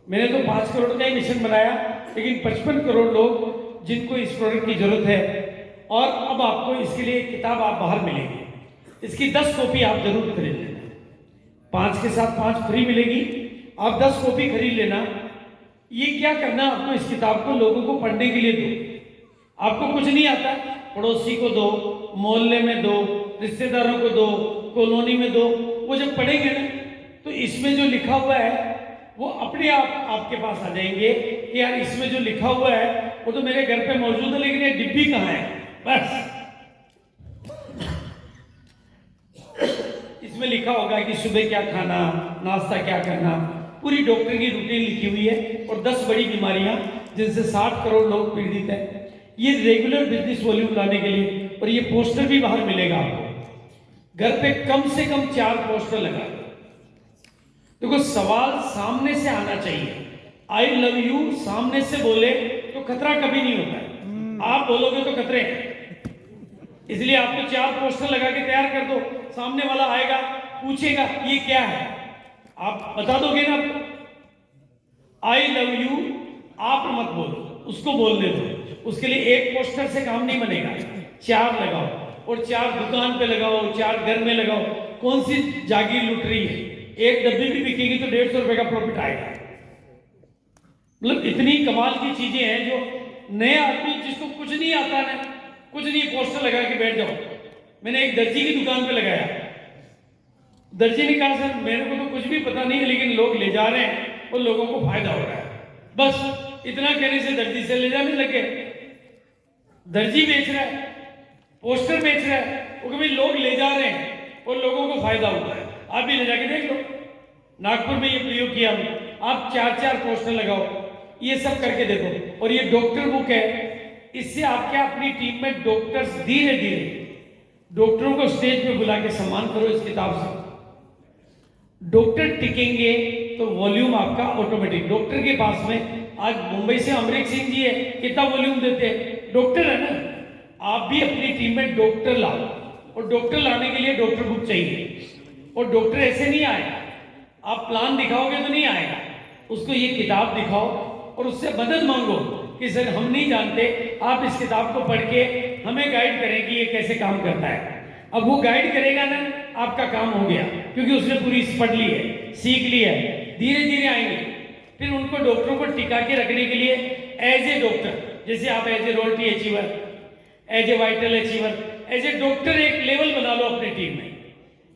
मैंने तो 5 करोड़ का ही मिशन बनाया, लेकिन 55 करोड़ लोग जिनको इस प्रोडक्ट की जरूरत है। और अब आपको इसके लिए किताब आप बाहर मिलेगी, इसकी 10 कॉपी आप जरूर खरीद लेना। 5 के साथ 5 फ्री मिलेगी, आप 10 कॉपी खरीद लेना। ये क्या करना, आपको इस किताब को लोगों को पढ़ने के लिए दो। आपको कुछ नहीं आता, पड़ोसी को दो, मोहल्ले में दो, रिश्तेदारों को दो, कॉलोनी में दो। वो जब पढ़ेंगे ना तो इसमें जो लिखा हुआ है वो अपने आप आपके पास आ जाएंगे कि यार इसमें जो लिखा हुआ है वो तो मेरे घर पे मौजूद है, लेकिन ये डिब्बी कहाँ है। बस इसमें लिखा होगा कि सुबह क्या खाना, नाश्ता क्या करना, पूरी डॉक्टर की रूटीन लिखी हुई है। और 10 बड़ी बीमारियां जिनसे 60 करोड़ लोग पीड़ित हैं। ये रेगुलर बिजनेस वॉल्यूम लाने के लिए। और ये पोस्टर भी बाहर मिलेगा आपको, घर पे कम से कम 4 पोस्टर लगा। देखो सवाल सामने से आना चाहिए। आई लव यू सामने से बोले तो खतरा कभी नहीं होता है, आप बोलोगे तो खतरे हैं। इसलिए आपको 4 पोस्टर लगा के तैयार कर दो, सामने वाला आएगा पूछेगा ये क्या है, आप बता दोगे ना। आई लव यू आप मत बोलो, उसको बोलने दो। उसके लिए एक पोस्टर से काम नहीं बनेगा, 4 लगाओ। और 4 दुकान पे लगाओ, 4 घर में लगाओ। कौन सी जागीर लुट रही है, एक डब्बी भी बिकेगी तो 150 रुपए का प्रॉफिट आएगा। मतलब इतनी कमाल की चीजें हैं जो नया आदमी जिसको कुछ नहीं आता ना, कुछ नहीं, पोस्टर लगा के बैठ जाओ। मैंने एक दर्जी की दुकान पे लगाया, दर्जी ने कहा सर मेरे को तो कुछ भी पता नहीं है, लेकिन लोग ले जा रहे हैं और लोगों को फायदा हो रहा है। बस इतना कहने से दर्जी से ले जाने लगे। दर्जी बेच रहा है, पोस्टर बेच रहा है, वो कभी लोग ले जा रहे हैं और लोगों को फायदा होता है। आप भी ले जाके देख लो, नागपुर में ये प्रयोग किया। आप 4-4 पोस्टर लगाओ, ये सब करके देखो। और ये डॉक्टर बुक है, इससे आप क्या अपनी टीम में डॉक्टर्स धीरे धीरे डॉक्टरों को स्टेज पे बुला के सम्मान करो। इस किताब से डॉक्टर टिकेंगे तो वॉल्यूम आपका ऑटोमेटिक। डॉक्टर के पास में आज मुंबई से अमरीक सिंह जी है, कितना वॉल्यूम देते हैं, डॉक्टर है ना। आप भी अपनी टीम में डॉक्टर लाओ, और डॉक्टर लाने के लिए डॉक्टर बुक चाहिए। और डॉक्टर ऐसे नहीं आएगा, आप प्लान दिखाओगे तो नहीं आएगा, उसको ये किताब दिखाओ और उससे मदद मांगो कि सर हम नहीं जानते, आप इस किताब को पढ़ के हमें गाइड करें कि ये कैसे काम करता है। अब वो गाइड करेगा ना, आपका काम हो गया, क्योंकि उसने पूरी पढ़ ली है, सीख ली है। धीरे धीरे आएंगे, फिर उनको डॉक्टरों को टिका के रखने के लिए एज ए डॉक्टर, जैसे आप as a royalty achiever, as a vital achiever, as a doctor एक लेवल बना लो अपनी टीम में।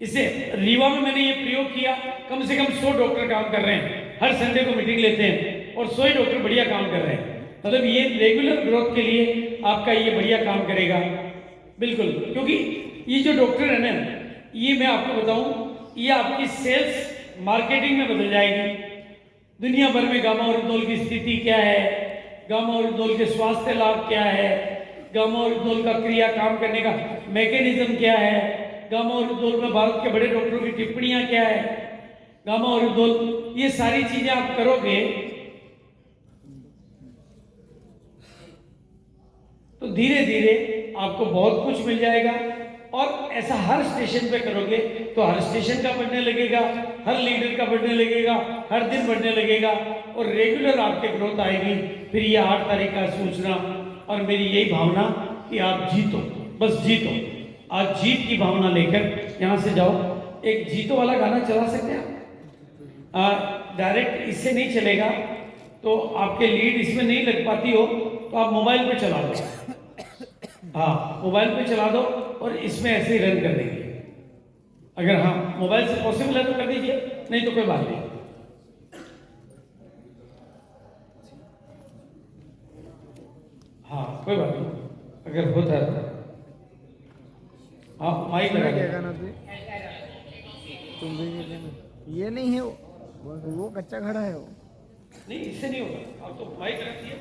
इससे रीवा में मैंने ये प्रयोग किया, कम से कम 100 डॉक्टर काम कर रहे हैं, हर संडे को मीटिंग लेते हैं और 100 ही डॉक्टर बढ़िया काम कर रहे हैं। मतलब ये रेगुलर ग्रोथ के लिए आपका ये बढ़िया काम करेगा, बिल्कुल। क्योंकि ये जो डॉक्टर है ना, ये मैं आपको बताऊं, ये आपकी सेल्स मार्केटिंग में बदल जाएगी। दुनिया भर में गामा ओरिजिनोल की स्थिति क्या है, गामा ओरिजिनोल के स्वास्थ्य लाभ क्या है, गामा ओरिजिनोल का क्रिया काम करने का मैकेनिज्म क्या है, गामा ओरिजिनोल में भारत के बड़े डॉक्टरों की टिप्पणियां क्या है, गामा ओरिजिनोल, ये सारी चीजें आप करोगे तो धीरे धीरे आपको बहुत कुछ मिल जाएगा। और ऐसा हर स्टेशन पे करोगे तो हर स्टेशन का बढ़ने लगेगा, हर लीडर का बढ़ने लगेगा, हर दिन बढ़ने लगेगा और रेगुलर आपके ग्रोथ आएगी। फिर ये 8 तारीख का सूचना, और मेरी यही भावना कि आप जीतो, बस जीतो। आज जीत की भावना लेकर यहाँ से जाओ। एक जीतो वाला गाना चला सकते हैं आप? डायरेक्ट इससे नहीं चलेगा, तो आपके लीड इसमें नहीं लग पाती हो तो आप मोबाइल पे चला दो। हाँ, मोबाइल पे चला दो और इसमें ऐसे ही रन कर देंगे। अगर हाँ मोबाइल से पॉसिबल है तो कर दीजिए, नहीं तो कोई बात नहीं। हाँ कोई बात नहीं, अगर होता है तो हाँ माइक लगा क्या दो। गाना तुम भी ये नहीं है वो कच्चा खड़ा है वो। नहीं इससे नहीं होगा, आप तो माइक रखिए।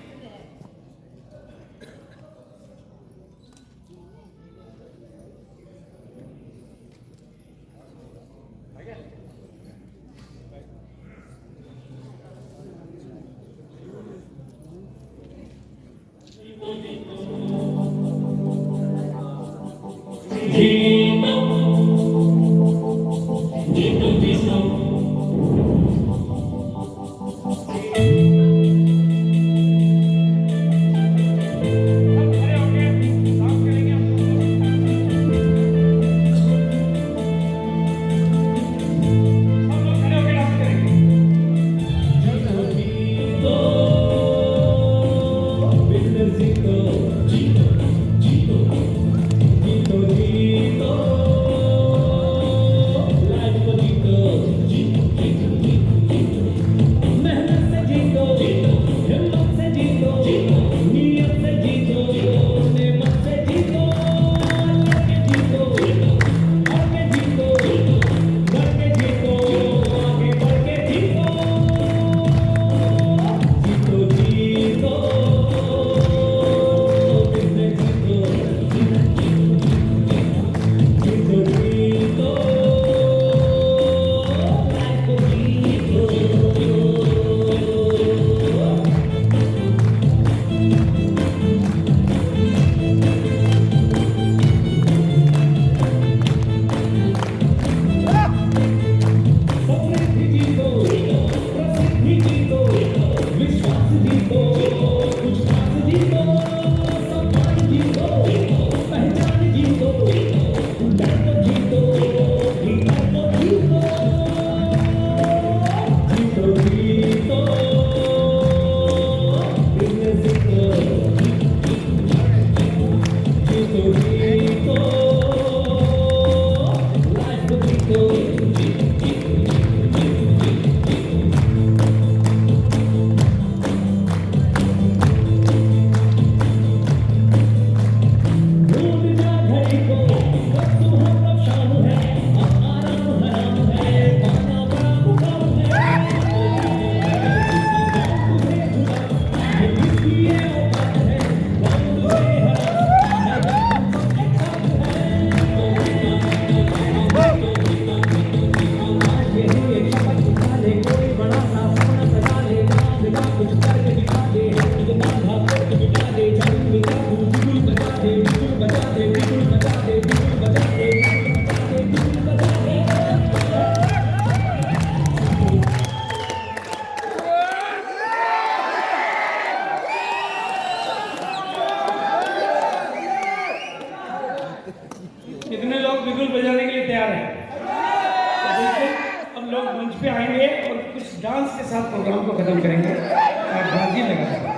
Gito, मंच पे आएंगे और कुछ डांस के साथ प्रोग्राम को खत्म करेंगे। आप बाजी लगा